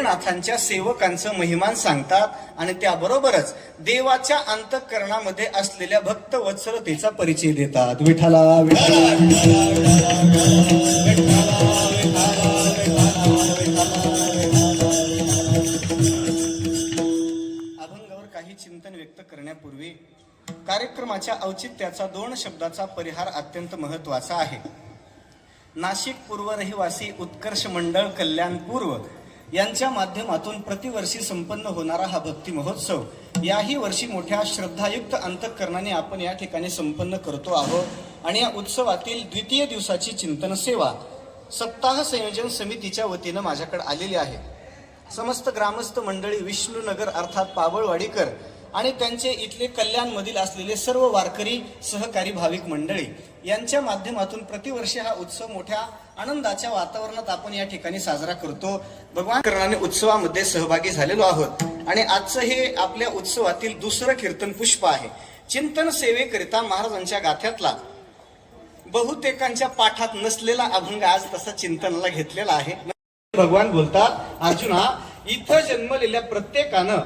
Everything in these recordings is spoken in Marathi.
भोलेनाथांच्या सेवकांचं महिमान सांगतात आणि त्याबरोबरच देवाच्या अंतःकरणामध्ये असलेल्या भक्त वत्सलतेचा परिचय देतात. विठ्ठला विठ्ठला अभंगावर काही चिंतन व्यक्त करण्यापूर्वी कार्यक्रमाच्या औचित्याचा 2 शब्दाचा परिहार अत्यंत महत्वाचा आहे. नाशिक पूर्व रहिवासी उत्कर्ष मंडळ कल्याण पूर्व यांच्या माध्यमातून प्रतिवर्षी संपन्न होणारा हा भक्ती महोत्सव याही वर्षी मोठ्या श्रद्धायुक्त अंतःकरणाने आपण या ठिकाणी संपन्न करतो आहोत. आणि या उत्सवातील द्वितीय दिवसाची चिंतन सेवा सप्ताह संयोजन समितीच्या वतीनं माझ्याकडे आलेली आहे. समस्त ग्रामस्थ मंडळी, विष्णुनगर अर्थात पाबळवाडीकर आणि त्यांचे इथले कल्याणमधील असलेले सर्व वारकरी सहकारी भाविक मंडळी यांच्या माध्यमातून प्रतिवर्षी हा उत्सव मोठ्या आनंदाच्या वातावरणात आपण या ठिकाणी साजरा करतो. भगवान कर्णाने उत्सवामध्ये सहभागी झालेलो आहोत आणि आजचं हे आपल्या उत्सवातील दुसरं कीर्तन पुष्प आहे. चिंतन सेवेकरिता महाराजांच्या गाथ्यातला बहुतेकांच्या पाठात नसलेला अभंग आज तसा चिंतनाला घेतलेला आहे. भगवान बोलतात, अर्जुना, इथं जन्मलेल्या प्रत्येकानं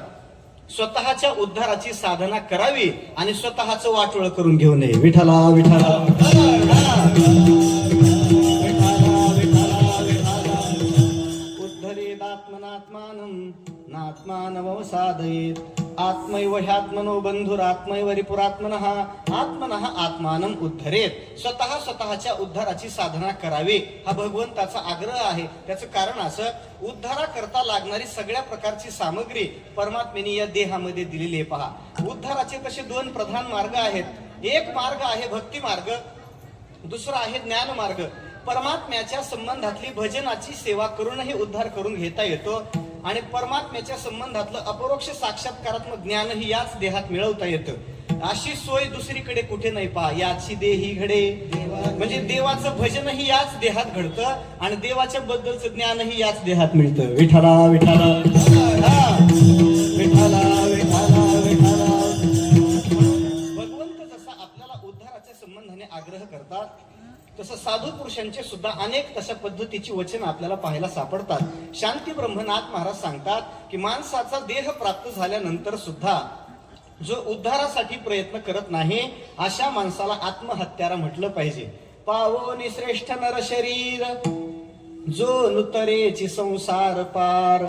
स्वतःच्या उद्धाराची साधना करावी आणि स्वतःच वाटोळ करून घेऊ नये. विठ्ठला विठ्ठला उद्धरेत आत्मनात्मानं नात्मानवं साधयेत आत्मैव ह्यात्मनो बंधुरात्मैव रिपुरात्मनः आत्मनः आत्मानं उद्धरेत. स्वतःच्या उद्धाराची साधना करावी हा भगवंताचा आग्रह आहे. त्याचं कारण असं, उद्धाराकरता लागणारी सगळ्या प्रकारची सामग्री परमात्म्याने या देहामध्ये दिलेली आहे. पहा, उद्धाराचे तसे 2 प्रधान मार्ग आहेत. एक मार्ग आहे भक्ती मार्ग, दुसरा आहे ज्ञान मार्ग. परमात्म्याच्या संबंधातली भजनाची सेवा करूनही उद्धार करून घेता येतो आणि परमात्म्याच्या संबंधातलं अपरोक्ष साक्षात्कारात्मक ज्ञानही याच देहात मिळवता येतं. अशी सोय दुसरीकडे कुठे नाही. पहा, याची देही घडे म्हणजे देवाचं भजनही याच देहात घडतं आणि देवाच्या बद्दलचं ज्ञानही याच देहात मिळतं. विठ्ठला विठ्ठला विठ्ठला विठ्ठला विठ्ठला. भगवंत जसा आपल्याला उद्धाराच्या संबंधाने आग्रह करतात तसं साधू पुरुषांचे सुद्धा अनेक तशा पद्धतीची वचन आपल्याला पाहायला सापडतात. शांती ब्रह्मनाथ महाराज सांगतात की माणसाचा देह प्राप्त झाल्यानंतर सुद्धा जो उद्धारासाठी प्रयत्न करत नाही अशा माणसाला आत्महत्यारा म्हटलं पाहिजे. पावोनी श्रेष्ठ नर शरीर जो नुतरेची संसार पार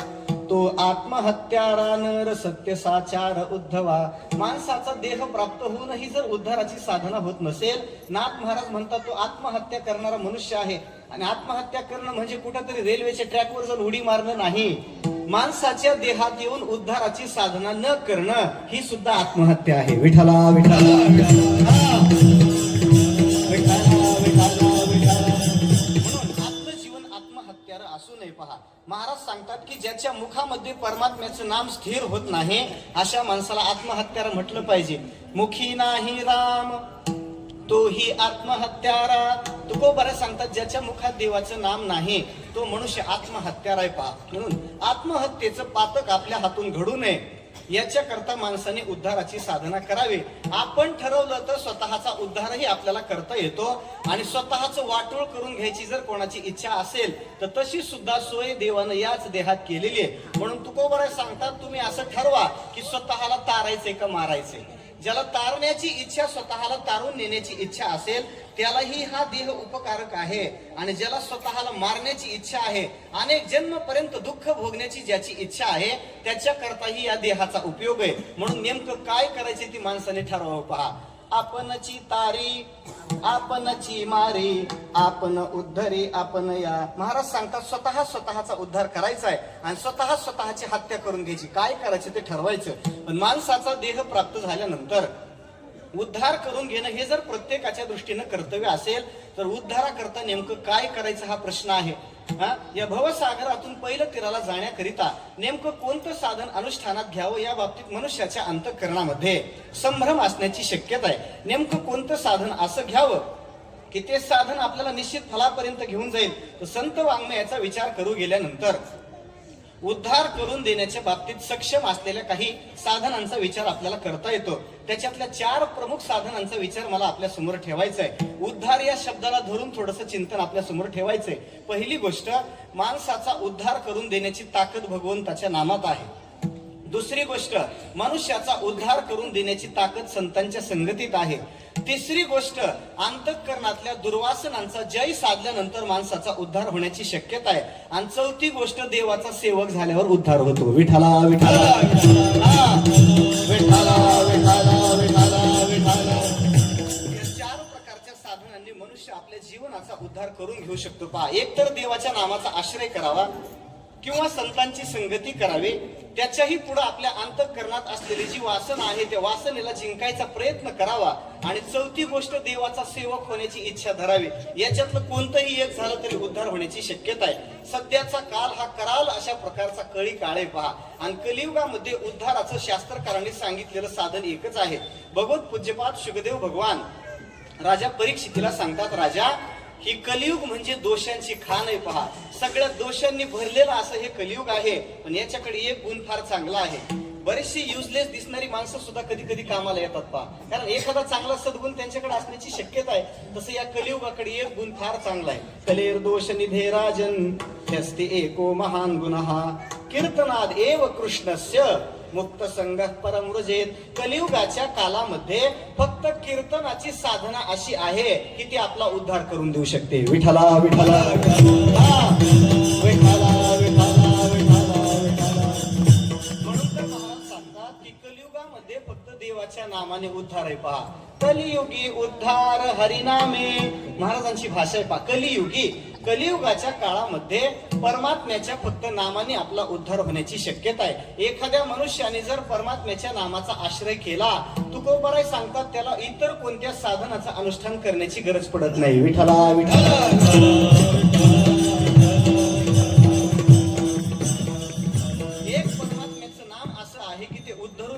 तो आत्महत्यारा नर सत्य साचार उद्धवा. माणसाचा देह प्राप्त होऊनही जर उद्धाराची साधना होत नसेल, नाथ महाराज म्हणतात तो आत्महत्या करणारा मनुष्य आहे. आणि आत्महत्या करणं म्हणजे कुठेतरी रेल्वेच्या ट्रॅकवर जाऊन उडी मारणं नाही. माणसाच्या देहात येऊन उद्धाराची साधना न करणं ही सुद्धा आत्महत्या आहे. विठ्ठला विठ्ठला असू नये. पहा, महाराज सांगतात की ज्याच्या मुखामध्ये परमात्म्याचं नाम स्थिर होत नाही अशा माणसाला आत्महत्यारा म्हटलं पाहिजे. मुखी नाही राम तोही आत्महत्यारा. तुकोबारा सांगतात ज्याच्या मुखात देवाचं नाम नाही तो मनुष्य आत्महत्यारा आहे. पहा, म्हणून आत्महत्येचं पातक आपल्या हातून घडू नये याच्या करता माणसाने उद्धाराची साधना करावी. आपण ठरवलं तर स्वतःचा उद्धारही आपल्याला करता येतो आणि स्वतःच वाटोळ करून घ्यायची जर कोणाची इच्छा असेल तर तशी सुद्धा सोय देवानं याच देहात केलेली आहे. म्हणून तुकोबारा सांगतात तुम्ही असं ठरवा की स्वतःला तारायचंय का मारायचंय. ज्याला तारण्याची इच्छा, स्वतःला तारून नेण्याची इच्छा असेल त्यालाही हा देह उपकारक आहे आणि ज्याला स्वतःला मारण्याची इच्छा आहे, अनेक जन्मपर्यंत दुःख भोगण्याची ज्याची इच्छा आहे त्याच्या करताही या देहाचा उपयोग आहे. म्हणून नेमकं काय करायचे ती माणसाने ठरवावं. पहा, आपणची तारी आपणची मारी आपण उद्धरी आपण या. महाराज सांगतात स्वतःचा उद्धार करायचा आहे आणि स्वतःची हत्या करून घ्यायची. काय करायचं ते ठरवायचं. पण माणसाचा देह प्राप्त झाल्यानंतर उद्धार करून घेणं हे जर प्रत्येकाच्या दृष्टीनं कर्तव्य असेल तर उद्धाराकरता नेमकं काय करायचं हा प्रश्न आहे. या भवसागरातून पहिलं तीराला जाण्याकरिता नेमकं कोणतं साधन अनुष्ठानात घ्यावं या बाबतीत मनुष्याच्या अंतःकरणामध्ये संभ्रम असण्याची शक्यता आहे. नेमकं कोणतं साधन असं घ्यावं की ते साधन आपल्याला निश्चित फलापर्यंत घेऊन जाईल. तर संत वाङ्मयाचा विचार करू गेल्यानंतर उद्धार करून देण्याच्या बाबतीत सक्षम असलेल्या काही साधनांचा विचार आपल्याला करता येतो. त्याच्यातल्या 4 प्रमुख साधनांचा विचार मला आपल्या समोर ठेवायचा आहे. उद्धार या शब्दाला धरून थोडंसं चिंतन आपल्या समोर ठेवायचंय. पहिली गोष्ट, माणसाचा उद्धार करून देण्याची ताकद भगवंताच्या नामात आहे. दुसरी गोष्ट, मनुष्याचा उद्धार करून देण्याची ताकद संतांच्या संगतीत आहे. तिसरी गोष्ट, अंतःकरणातल्या दुर्वासनांचा जय साधल्यानंतर माणसाचा उद्धार होण्याची शक्यता आहे. आणि चौथी गोष्ट, देवाचा सेवक झाल्यावर उद्धार होतो. विठाला विठाला विठाला विठाला विठाला विठाला विठाला. या 4 प्रकारच्या साधनांनी मनुष्य आपल्या जीवनाचा उद्धार करून घेऊ शकतो. पहा, एक तर देवाच्या नामाचा आश्रय करावा किंवा संतांची संगती करावी. त्याच्याही पुढे आपल्या अंतःकरणात असलेली जी वासना आहे त्या वासनेला जिंकायचा प्रयत्न करावा. आणि चौथी गोष्ट, देवाचा सेवक होण्याची इच्छा धरावी. याच्यातलं कोणतंही एक झालं तरी उद्धार होण्याची शक्यता आहे. सध्याचा काल हा कराल अशा प्रकारचा कळी काळे पहा. आणि कलियुगामध्ये उद्धाराचं शास्त्रकारांनी सांगितलेलं साधन एकच आहे. भगवत पूज्यपाद शुकदेव भगवान राजा परीक्षितीला सांगतात, राजा, ही कलियुग म्हणजे दोषांची खाण आहे. पहा, सगळ्या दोषांनी भरलेलं असं हे कलियुग आहे. पण याच्याकडे एक गुण फार चांगला आहे. बरीचशी युजलेस दिसणारी माणसं सुद्धा कधी कधी कामाला येतात. पहा, कारण एखादा चांगला सद्गुण त्यांच्याकडे असण्याची शक्यता आहे. तसं या कलियुगाकडे एक गुण फार चांगला आहे. कलेर दोष निधे राजन ह्यस्ति एको महान गुणः कीर्तनाद एव कृष्णस्य मुक्त संघ परमृजेत. कलियुगाच्या कालामध्ये फक्त कीर्तनाची साधना अशी आहे की ती आपला उद्धार करून देऊ शकते. विठला विठला विठला विठला विठला विठला. म्हणून तर महाराज सांगतात की कलियुगामध्ये फक्त देवाच्या नामाने उद्धार आहे. पहा, कलियुगी उद्धार हरिनामे. महाराजांची भाषा आहे. पहा, कलियुगी, कलियुगाच्या काळामध्ये परमात्म्याच्या फक्त नामाने आपला उद्धार होण्याची शक्यता आहे. एखाद्या मनुष्याने जर परमात्म्याच्या नामाचा आश्रय केला, तुकोबाराय सांगतात, त्याला इतर कोणत्या साधनाचं अनुष्ठान करण्याची गरज पडत नाही. विठला विठला.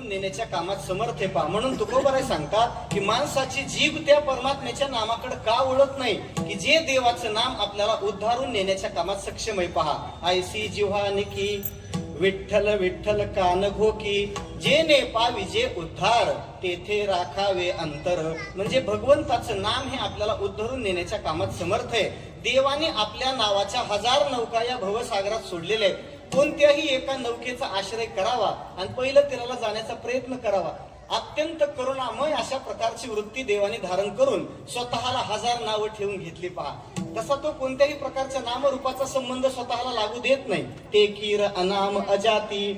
नेण्याच्या कामात समर्थ आहे. पहा, म्हणून तुकोबाराय सांगतात की माणसाची जीभ त्या परमात्म्याच्या नामाकडे का वळत नाही की जे देवाचं नाम आपल्याला उद्धारून नेण्याच्या कामात सक्षम आहे. पहा, आयसी जिव्हा निकी विठ्ठल विठ्ठल कान घोकी, जेने पाविजे उद्धार तेथे राखावे अंतर. म्हणजे भगवंताचं नाम हे आपल्याला उद्धारून नेण्याच्या कामात समर्थ आहे. देवाने आपल्या नावाच्या 1000 नौका या भवसागरात सोडलेल्या आहेत. कोणत्याही एका नौकेचा आश्रय करावा आणि पहिलं तीराला जाण्याचा प्रयत्न करावा. अत्यंत करुणामय अशा प्रकारची वृत्ती देवाने धारण करून स्वतःला 1000 नावं ठेवून घेतली. पहा, तसा तो कोणत्याही प्रकारच्या नामरूपाचा संबंध स्वतःला लागू देत नाही. ते कीर अनाम अजाती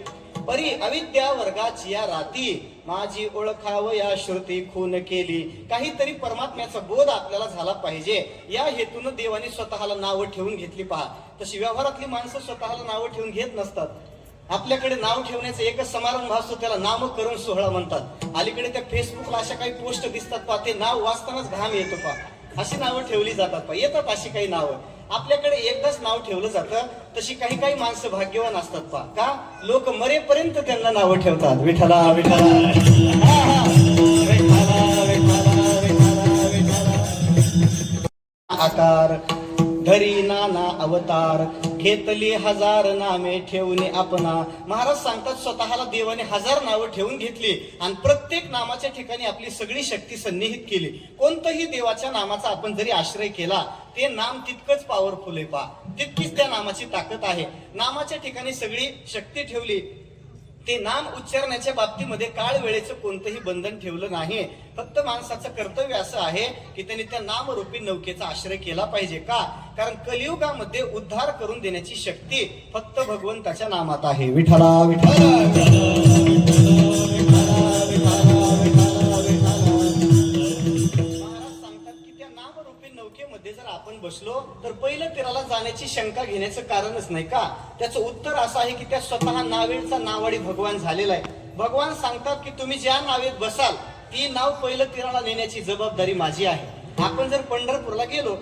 परी अविद्या वर्गाची या राती, माझी ओळखाव या श्रुती खून केली. काहीतरी परमात्म्याचा बोध आपल्याला झाला पाहिजे या हेतून देवाने स्वतःला नावं ठेवून घेतली. पहा, तशी व्यवहारातली माणसं स्वतःला नावं ठेवून घेत नसतात. आपल्याकडे नाव ठेवण्याचा एकच समारंभ असतो, त्याला नामकरण सोहळा म्हणतात. अलीकडे त्या फेसबुकला अशा काही पोस्ट दिसतात. पहा, ते नाव वाचतानाच घाम येतो. पहा, अशी नावं ठेवली जातात. पहा, येतात अशी काही नावं. आपल्याकडे एकदाच नाव ठेवलं जातं. तशी काही काही माणसं भाग्यवान असतात. पहा, का लोक मरेपर्यंत त्यांना नावं ठेवतात. विठला विठला विठला विठला विठला. आकार धरी नाना अवतार घेतली 1000 नामे ठेवणे आपणा. महाराज सांगतात, स्वतःला देवाने 1000 नावं ठेवून घेतली आणि प्रत्येक नामाच्या ठिकाणी आपली सगळी शक्ती सन्निहित केली. कोणतंही देवाच्या नामाचा आपण जरी आश्रय केला, ते नाम तितकंच पॉवरफुल आहे. पहा, तितकीच त्या नामाची ताकद आहे. नामाच्या ठिकाणी सगळी शक्ती ठेवली. ते नाम उच्चारण्याच्या बाबतीमध्ये काळ वेळेचं कोणतंही बंधन ठेवलं नाही. फक्त माणसाचं कर्तव्य असं आहे की त्यांनी त्या नामरूपी नौकेचा आश्रय केला पाहिजे. का? कारण कलियुगामध्ये उद्धार करून देण्याची शक्ती फक्त भगवंताच्या नामात आहे. विठला विठला. नौकेमध्ये जर आपण बसलो तर पहिलं तीराला जाण्याची शंका घेण्याचं कारणच नाही. का? त्याचं उत्तर असं आहे की त्या स्वतः नावेचा नावाडी भगवान झालेला आहे. भगवान सांगतात की तुम्ही ज्या नावेत बसाल ती नाव पहिलं तीराला नेण्याची जबाबदारी माझी आहे. आपण जर पंढरपूरला गेलो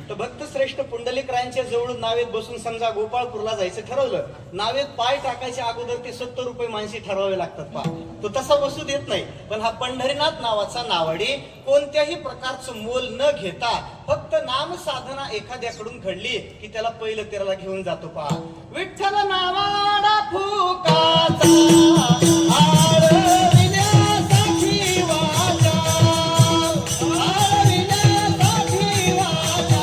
तर भक्त श्रेष्ठ पुंडलिकरायांच्या जवळून नावेत बसून समजा गोपाळपूरला जायचं ठरवलं, नावेत पाय टाकायच्या अगोदर ते 70 रुपये माणशी ठरवावे लागतात पहा. तो तसा बसू देत नाही. पण हा पंढरीनाथ नावाचा नावाडी कोणत्याही प्रकारचं मोल न घेता फक्त नाम साधना एखाद्याकडून घडली की त्याला पहिलं तेराला घेऊन जातो पहा. विठ्ठल नावाडा फुकाचा आळविण्यासाठी वाचा, आळविण्यासाठी वाचा,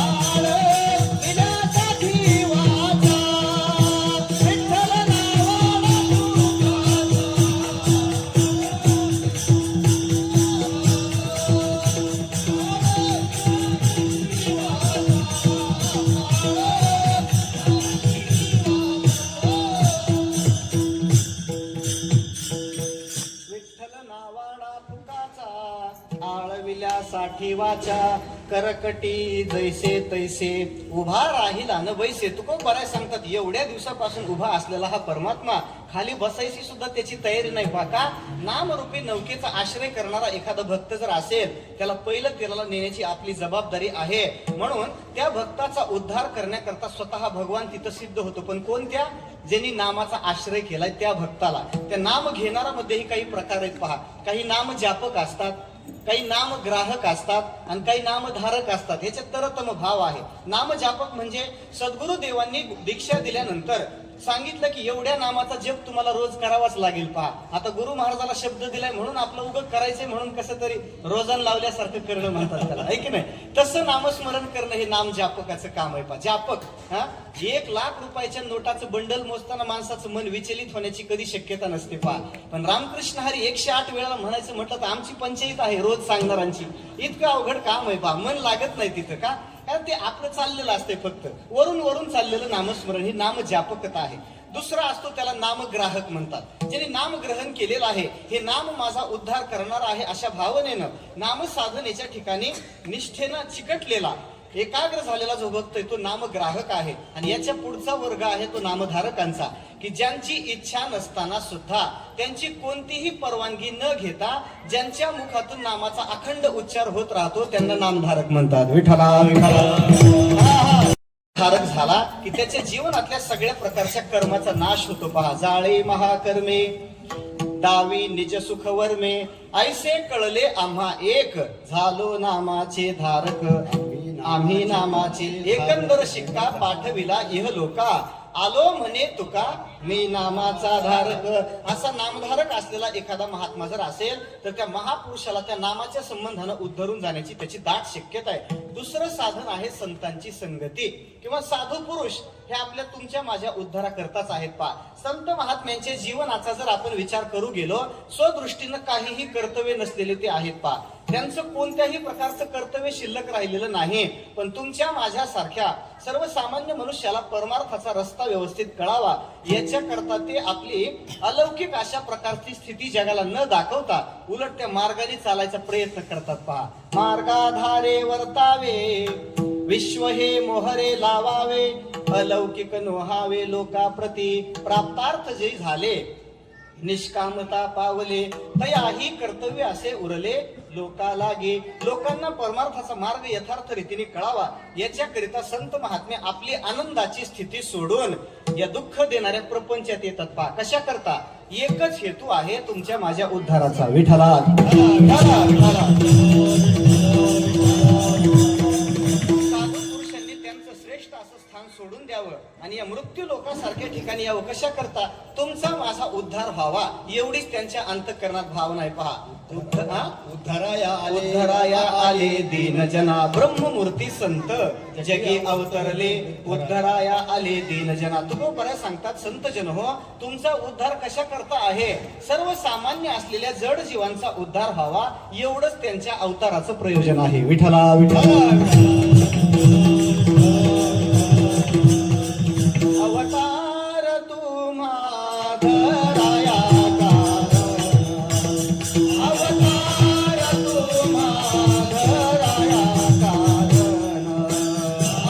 आळविण्यासाठी वाचा. विठ्ठल नावाडा आळविल्यासाठी वाचा, करकटी जैसे तैसे उभा राहिला न बैसे. तुकोबाराय सांगतात एवढ्या दिवसापासून उभा असलेला हा परमात्मा खाली बसायची सुद्धा त्याची तयारी नाही पहा. का? नामरूपी नौकेचा आश्रय करणारा एखादा भक्त जर असेल त्याला पहिलं तेलाला नेण्याची आपली जबाबदारी आहे. म्हणून त्या भक्ताचा उद्धार करण्याकरता स्वतः भगवान तिथं सिद्ध होतो. पण कोणत्या? ज्यांनी नामाचा आश्रय केलाय त्या भक्ताला. त्या नाम घेणारामध्येही काही प्रकार आहेत पहा. काही नाम जापक असतात, काही नाम ग्राहक असतात आणि काही नामधारक असतात. ह्याच्यात तरतम भाव आहे. नामजापक म्हणजे सद्गुरु देवांनी दीक्षा दिल्यानंतर सांगितलं की एवढ्या नामाचा जप तुम्हाला रोज करावाच लागेल पहा. आता गुरु महाराजाला शब्द दिलाय म्हणून आपलं उगं करायचंय म्हणून कसं तरी रोजान लावल्यासारखं करणं म्हणतात त्याला, आहे की नाही? तसं नामस्मरण करणं हे नाम जापकाचं काम आहे पहा. जापक 1,00,000 रुपयाच्या नोटाचं बंडल मोजताना माणसाचं मन विचलित होण्याची कधी शक्यता नसते पहा. पण रामकृष्ण हरी 108 वेळा म्हणायचं म्हटलं तर आमची पंचायत आहे रोज सांगणारांची. इतकं अवघड काम आहे पहा. मन लागत नाही तिथं. का? कारण ते आपलं चाललेलं असते, फक्त वरून वरून चाललेलं नामस्मरण ही नाम जापकता आहे. दुसरा असतो त्याला नामग्राहक म्हणतात. ज्याने नाम ग्रहण केलेलं आहे, हे नाम माझा उद्धार करणार आहे अशा भावनेनं नाम साधनेच्या ठिकाणी निष्ठेनं चिकटलेला एकाग्र झालेला जो भक्त आहे तो नामग्राहक आहे. आणि याच्या पुढचा वर्ग आहे तो नामधारकांचा, की ज्यांची इच्छा नसताना सुद्धा त्यांची कोणतीही परवानगी न घेता ज्यांच्या मुखातून नामाचा अखंड उच्चार होत राहतो त्यांना नामधारक म्हणतात. विठ्ठला विठ्ठला धारक झाला की त्याच्या जीवनातल्या सगळ्या प्रकारच्या कर्माचा नाश होतो पहा. जाळे महाकर्मे दावी निज सुख वर्मे, ऐसे कळले आम्हा एक, झालो नामाचे धारक आम्ही नामाचे. एकंदर शिक्का पाठविला इह लोका, आलो म्हणे तुका मी नामाचा धारक. असा नामधारक असलेला एखादा महात्मा जर असेल तर त्या महापुरुषाला त्या नामाच्या संबंधानं उद्धरून जाण्याची त्याची दाट शक्यता आहे. दुसरं साधन आहे संतांची संगती किंवा साधू पुरुष. हे आपल्या तुमच्या माझ्या उद्धाराकरताच आहेत पहा. संत महात्म्यांच्या जीवनाचा जर आपण विचार करू गेलो, स्वदृष्टीनं काहीही कर्तव्य नसलेले ते आहेत पहा. त्यांचं कोणत्याही प्रकारचं कर्तव्य शिल्लक राहिलेलं नाही. पण तुमच्या माझ्यासारख्या सर्वसामान्य मनुष्याला परमार्थाचा रस्ता व्यवस्थित कळावा याच्या करता ते आपली अलौकिक अशा प्रकारची स्थिती जगाला न दाखवता उलट त्या मार्गाने चालायचा प्रयत्न करतात पहा. मार्गाधारे वर्तावे विश्व हे मोहरे लावावे, अलौकिक नोहावे लोकाप्रती, प्राप्तार्थ जे झाले निष्कामता पावले, तयाही कर्तव्य असे उरले लोका लागे. लोकांना परमार्थाचा मार्ग यथार्थ रीतीने कळावा याच्याकरिता संत महात्मे आपली आनंदाची स्थिती सोडून या दुःख देणाऱ्या प्रपंचात येतात पहा. कशा करता? एकच हेतू आहे तुमच्या माझ्या उद्धाराचा. विठ्ठला सोडून द्यावं आणि या मृत्यू लोकांसारख्या ठिकाणी यावं. कशा करता? तुमचा माझा उद्धार व्हावा एवढीच त्यांच्या अंतःकरणात भावना आहे पहा. उद्धराया आले दीन जना, ब्रह्ममूर्ती संत जगी अवतरले. उद्धराया आले दीन जना. तुम्ही बऱ्याच सांगतात संत जन हो, तुमचा उद्धार कशा करता आहे? सर्वसामान्य असलेल्या जड जीवांचा उद्धार व्हावा एवढंच त्यांच्या अवताराचं प्रयोजन आहे. विठ्ठला विठ्ठला. अवतार तुम्हा धराया कारण, अवतार तुम्हा धराया कारण,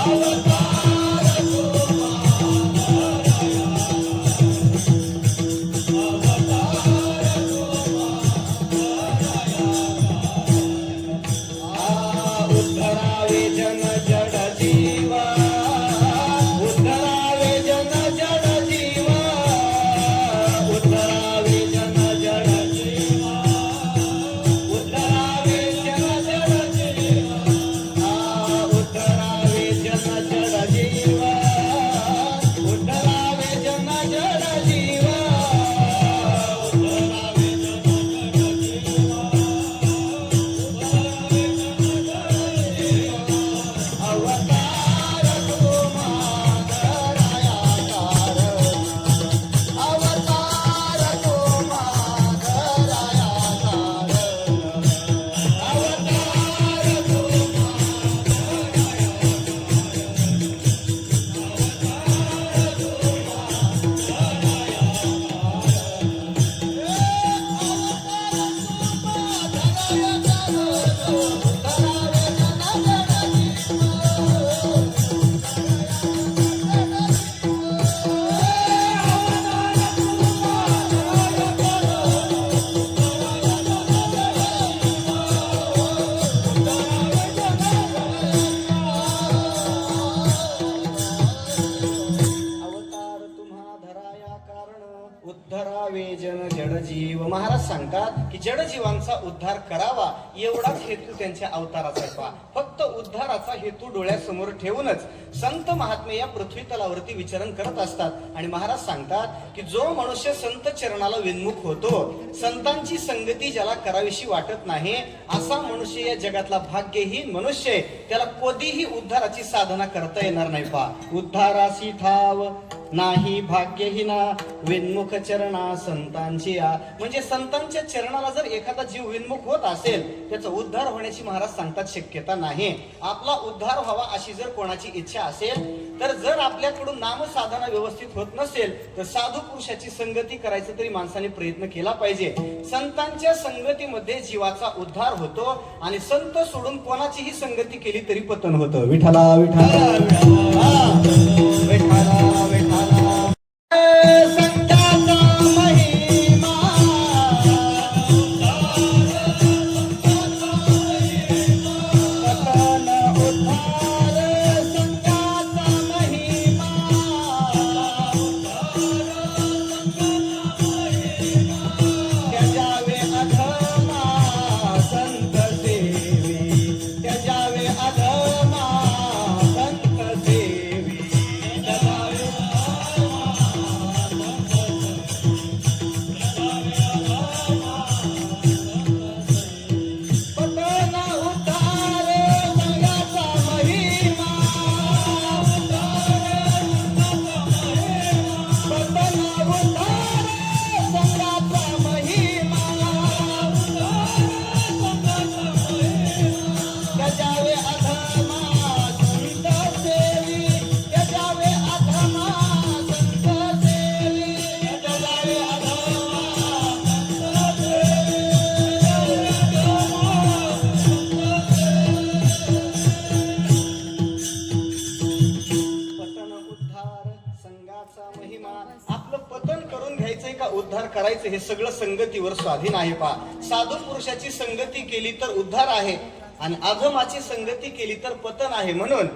अवतार तुम्हा धराया, उद्धरावे जन सांगतात की जडजीवांचा उद्धार करावा एवढाच हेतू त्यांच्या अवताराचा आहे पहा. फक्त उद्धाराचा हेतू डोळ्यासमोर ठेवूनच संत महात्मे या पृथ्वी तलावरती विचरण करत असतात. आणि महाराज सांगतात की जो मनुष्य संत चरणाला विन्मुख होतो, संतांची संगती ज्याला करावीशी वाटत नाही, असा मनुष्य या जगातला भाग्यहीन मनुष्य आहे. त्याला कधीही उद्धाराची साधना करता येणार नाही पहा. उद्धारासी ठाव नाही भाग्यहीना विन्मुख चरणा संतांची या. म्हणजे संतांच्या चरणाला जर एखादा जीव विन्मुख होत असेल, त्याचा उद्धार होण्याची महाराज सांगतात शक्यता नाही. आपला उद्धार व्हावा अशी जर कोणाची इच्छा असेल, तर जर आपल्याकडून नामसाधना व्यवस्थित होत नसेल, तर साधू पुरुषाची संगती करायचा तरी माणसाने प्रयत्न केला पाहिजे. संतांच्या संगतीमध्ये जीवाचा उद्धार होतो आणि संत सोडून कोणाचीही संगती केली तरी पतन होतं. विठ्ठला विठ्ठला विठ्ठला विठ्ठला संतांचा महिमा पतन उद्धार संतांचा महिमा त्याजावे अधमा संत सेवी त्याजावे अधमा संत सेवी आपलं पतन करून घ्यायचंय का उद्धार करायचं, हे सगळं संगतीवर स्वाधीन आहे पहा. साधू पुरुषाची संगती केली तर उद्धार आहे आणि अधमाची संगती केली तर पतन आहे. म्हणून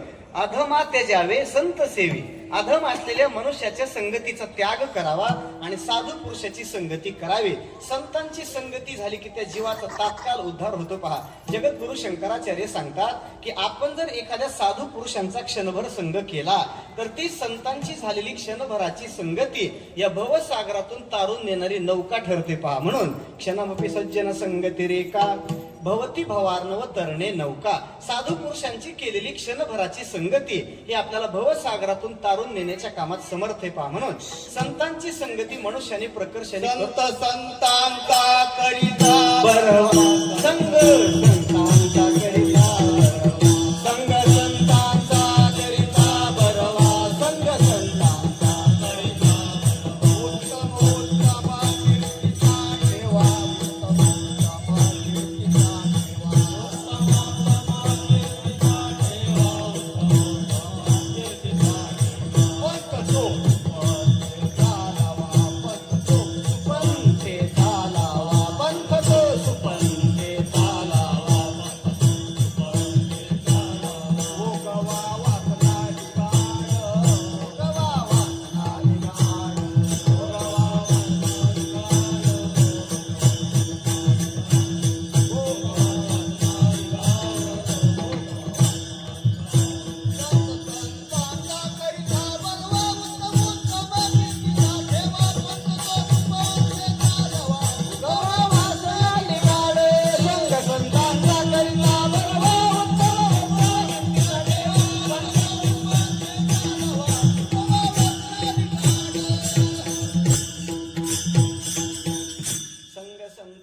अधमा त्याजावे संत सेवी, अधम असलेल्या मनुष्याच्या संगतीचा त्याग करावा आणि साधू पुरुषाची संगती करावी. संतांची संगती झाली की त्या जीवाचा तात्काळ उद्धार होतो पहा. जगद्गुरु शंकराचार्य सांगतात की आपण जर एखाद्या साधू पुरुषांचा क्षणभर संग केला, तर ती संतांची झालेली क्षणभराची संगती या भवसागरातून तारून नेणारी नौका ठरते पहा. म्हणून क्षणमपि सज्जन संगती रेका भवती भवार्णव तरणे नौका. साधू पुरुषांची केलेली क्षणभराची संगती ही आपल्याला भवसागरातून तारून नेण्याच्या कामात समर्थ आहे पहा. म्हणून संतांची संगती मनुष्याने प्रकर्षाने संत संतांचा करिता बरवा संग संतांचा करिता संग संतांचा करिता बरवा संग संतांचा करिता उत्तम उत्तम कीर्तीचा ठेवा उत्तम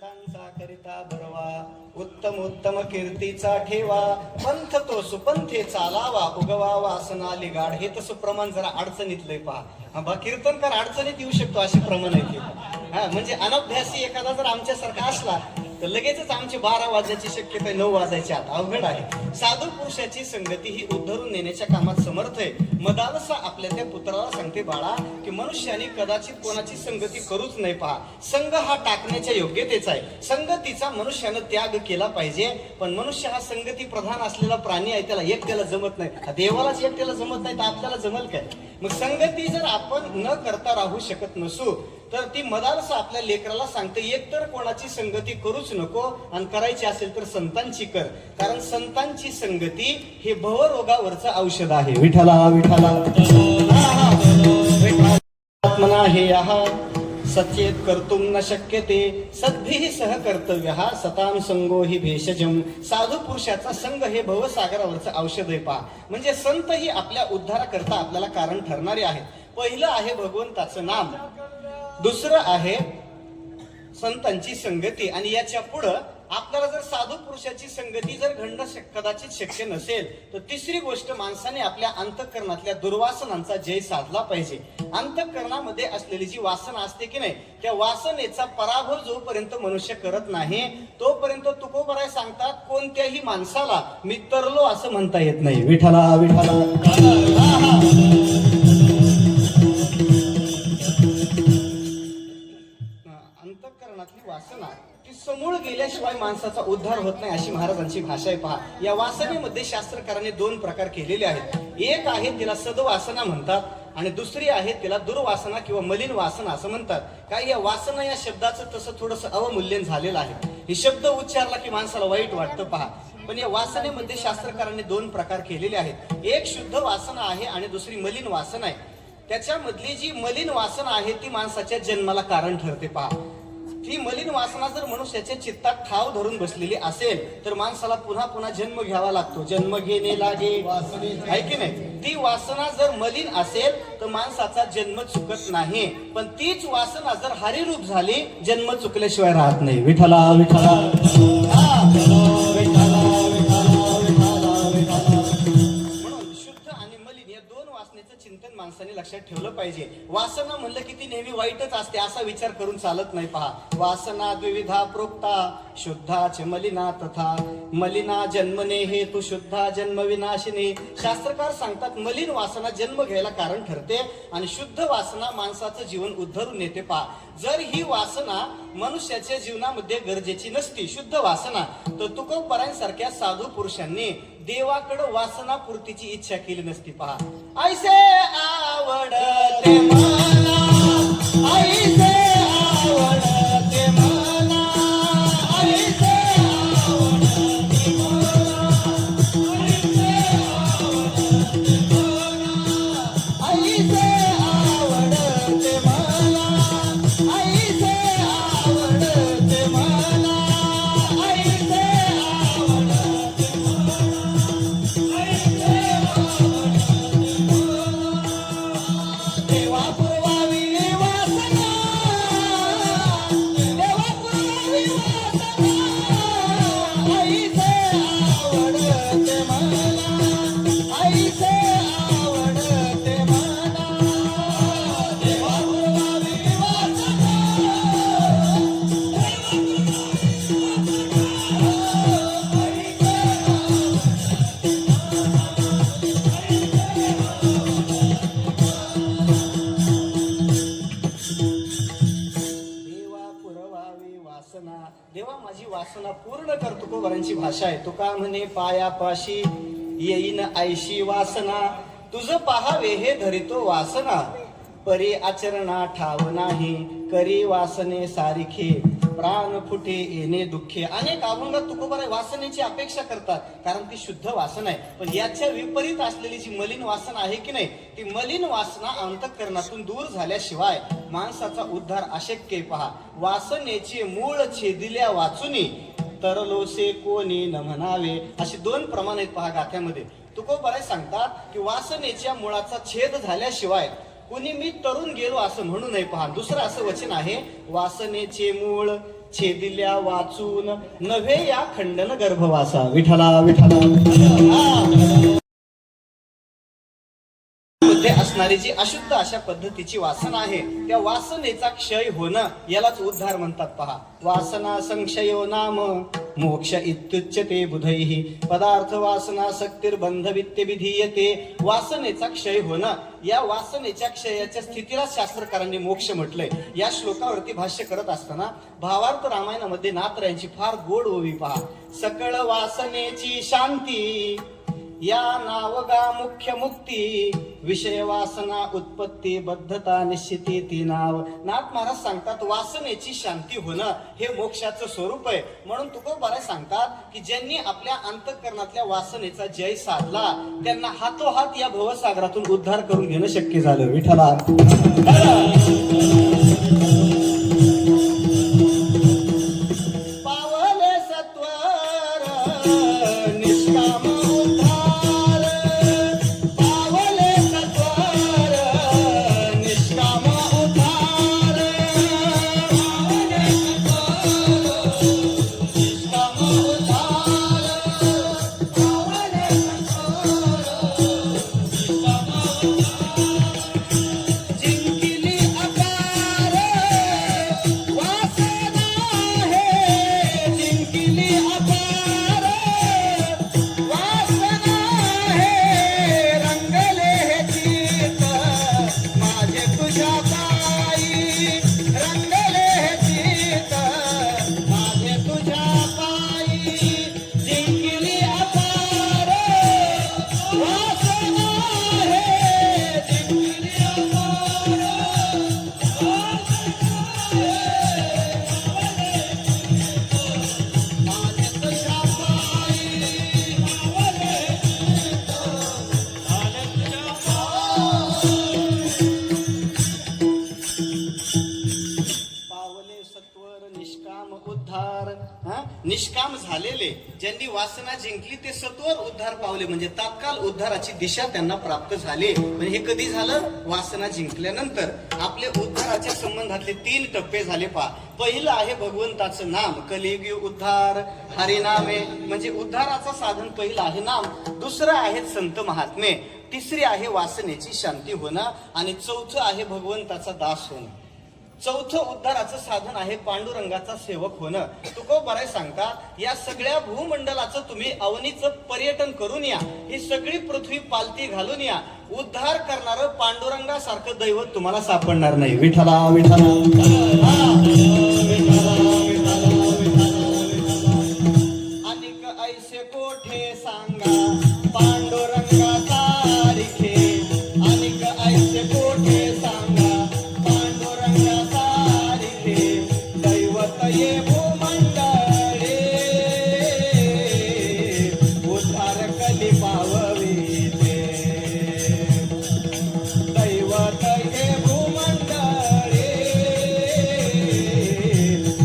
उत्तम कीर्तीचा उत्तम उत्तम कीर्तीचा ठेवा पंथ तो सुपंथे चालावा उगवा वासना लिगाड. हे तसं प्रमाण जरा अडचणीतलंय पहा. कीर्तनकार अडचणीत येऊ शकतो असे प्रमाण आहे. हा म्हणजे अनभ्यासी एखादा जर आमच्यासारखा असला तर लगेचच आमची 12 वाजण्याची शक्यता आहे, 9 वाजायची आत. अवघड आहे. साधू पुरुषाची संगती ही उद्धरून नेण्याच्या कामात समर्थ आहे. मदालसा आपल्या त्या पुत्राला सांगते, बाळा की मनुष्याने कदाचित कोणाची संगती करूच नाही पहा. संघ हा टाकण्याच्या योग्यतेचा आहे. संगतीचा मनुष्यानं त्याग केला पाहिजे. पण मनुष्य हा संगती प्रधान असलेला प्राणी आहे, त्याला एकट्याला जमत नाही. देवालाच एकट्याला जमत नाही तर आपल्याला जमल काय? मग संगती जर आपण न करता राहू शकत नसू तर ती मदालसा आपल्या लेकराला सांगते एकतर कोणाची संगती करूच नको आणि करायची असेल तर संतांची कर, कारण संतांची संगती हे भवरोगावरचं औषध आहे. विठ्ठला विठ्ठला आत्मना हे आहा सचेत कर्तुम न शक्यते सद्भिः सह कर्तव्य सताम संगो हि भेषजम. साधू पुरुषाचा संघ हे भवसागरावरचं औषध आहे पहा. म्हणजे संत ही आपल्या उद्धाराकरता आपल्याला कारण ठरणारे आहेत. पहिलं आहे भगवंताचं नाम, दुसरं आहे संतांची संगती, आणि याच्या पुढं आपल्याला जर साधू पुरुषाची संगती जर घडणं कदाचित शक्य नसेल तर तिसरी गोष्ट माणसाने आपल्या अंतःकरणातल्या दुर्वासनांचा जय साधला पाहिजे. अंतःकरणामध्ये असलेली जी वासना असते की नाही, त्या वासनेचा पराभव जोपर्यंत मनुष्य करत नाही तोपर्यंत तुकोबराय सांगतात कोणत्याही माणसाला मी तरलो असं म्हणता येत नाही. विठ्ठला विठ्ठला अंतःकरणातली वासना ती समूळ गेल्याशिवाय माणसाचा उद्धार होत नाही अशी महाराजांची भाषा आहे पहा. या वासनेमध्ये शास्त्रकारांनी दोन प्रकार केलेले आहेत. एक आहे तिला सद्वासना म्हणतात आणि दुसरी आहे तिला दुर्वासना किंवा मलिन वासना असं म्हणतात. काय या वासना या शब्दाचं तसं थोडंसं अवमूल्यन झालेलं आहे. हे शब्द उच्चारला की माणसाला वाईट वाटतं पहा. पण या वासनेमध्ये शास्त्रकारांनी दोन प्रकार केलेले आहेत. एक शुद्ध वासना आहे आणि दुसरी मलिन वासना आहे. त्याच्यामधली जी मलिन वासना आहे ती माणसाच्या जन्माला कारण ठरते पहा. ती मलिन वासना जर मनुष्याच्या चित्तात ठाव धरून बसलेली असेल तर माणसाला पुन्हा पुन्हा जन्म घ्यावा लागतो. जन्म घेणे लागे आहे की नाही. ती वासना जर मलिन असेल तर माणसाचा जन्म चुकत नाही, पण तीच वासना जर हरिरूप झाली जन्म चुकल्याशिवाय राहत नाही. विठ्ठला विठ्ठला चिंतन माणसाने लक्षात ठेवलं पाहिजे. वासना म्हणलं की ती नेहमी वाईटच असते असा विचार करून चालत नाही पहा. वासना द्विविधा प्रोक्ता शुद्धाच मलिना तथा मलिना जन्मने हेतु शुद्धा जन्म विनाशिनी. शास्त्रकार सांगतात मलिन वासना जन्म घ्यायला कारण ठरते आणि शुद्ध वासना माणसाचं जीवन उद्धरून नेते पहा. जर ही वासना मनुष्याच्या जीवनामध्ये गरजेची नसती शुद्ध वासना तर तुकोबरायांसारख्या साधू पुरुषांनी देवाकडे वासना पूर्तीची इच्छा केली नसती पहा. ऐसे आवडते मला ऐसे आवडते मला ऐसे आवडते मला ऐसे आवडते मला ऐसे आवडते मला ऐसे देवा माझी वासना पूर्ण कर. तुकोबरांची भाषा आहे. तुका म्हणे पायापाशी येईन ऐशी वासना तुझ पाहावे हे धरितो वासना परी आचरणा ठाव नाही करी वासने सारिखे प्राण फुटे येणे दुःखे. अनेक अभंगात तुकोबराय वासनेची अपेक्षा करतात कारण ती शुद्ध वासना आहे. पण याच्या विपरीत असलेली जी मलिन वासना आहे की नाही ती मलिन वासना अंतःकरणातून दूर झाल्याशिवाय माणसाचा उद्धार अशक्य आहे पहा. वासनेचे मूळ छेदिल्या वाचुनी तरलोसे कोणी न म्हणावे अशी दोन प्रमाण आहेत पहा गाथ्यामध्ये. तुकोबराय सांगतात की वासनेच्या मुळाचा छेद झाल्याशिवाय कुणी मी तरुण गेलो असं म्हणू नये पहा. दुसरं असं वचन आहे वासनेचे मूळ छेदिल्या वाचून नव्हे या खंडन गर्भवासा. विठ्ठला विठ्ठला मध्ये असणारी जी अशुद्ध अशा पद्धतीची वासना आहे त्या वासनेचा क्षय होणं यालाच उद्धार म्हणतात पहा. वासना संक्षयो नाम मोक्ष इत्युच्यते बुधैहि पदार्थ वासना सक्तिर्बंध वित्ते विधीयते. वासनेचा क्षय होणं या वासनेच्या क्षयाच्या स्थितीला शास्त्रकारांनी मोक्ष म्हटलंय. या श्लोकावरती भाष्य करत असताना भावार्थ रामायणामध्ये नाथरायांची फार गोड ओवी पहा. सकळ वासनेची शांती या नावगा मुख्य मुक्ती विषय वासना उत्पत्ती बद्धता निश्चिती ती नाव. नाथ महाराज सांगतात वासनेची शांती होणं हे मोक्षाचं स्वरूप आहे. म्हणून तुकोबाराय सांगतात की ज्यांनी आपल्या अंतःकरणातल्या वासनेचा जय साधला त्यांना हातोहात या भवसागरातून उद्धार करून घेणं शक्य झालं. विठ्ठला पावले सत्वर निष्काम उद्धार. पावले सत्वर निष्काम उद्धार. पावले सत्वर निष्काम उद्धार. पावले सत्वर निष्काम उद्धार. जिंकली अपार वासना है. जिंकली अपार वासना है. रंगले हे चित्त माझे तुझ्या पायी. रंगले हे चित्त माझे तुझ्या पायी. जिंकली अपार वासना है. जिंकली अपार माझे तुझ्या पायी. पावले सत्वर निष्काम उद्धार. निष्काम झालेले ज्यांनी वासना जिंकली ते सत्वर उद्धार पावले म्हणजे तात्काळ उद्धाराची दिशा त्यांना प्राप्त झाली. म्हणजे हे कधी झालं? वासना जिंकल्यानंतर. आपले उद्धाराच्या संबंधातले 3 टप्पे झाले पहा. पहिलं आहे भगवंताचं नाम. कलियुगी उद्धार हरिनामे म्हणजे उद्धाराचं साधन पहिलं आहे नाम. दुसरं आहे संत महात्मे. तिसरी आहे वासनेची शांती होणं. आणि चौथं आहे भगवंताचा दास होणं. चौथं उद्धाराचं साधन आहे पांडुरंगाचा सेवक होणं. तुकोबाराय सांगतात या सगळ्या भूमंडलाचं तुम्ही अवनीचं पर्यटन करून या. ही सगळी पृथ्वी पालती घालून या. उद्धार करणारं पांडुरंगासारखं दैवत तुम्हाला सापडणार नाही. विठ्ठला विठ्ठला अनेक ऐसे कोठे सांगा पांडुरंगा सारिखे. अनेक ऐसे कोठे सांगा पांडुरंगा सारिखे. दैवत ये भूमंडळे उद्धार कली पावविते. दैवत ये भूमंडळे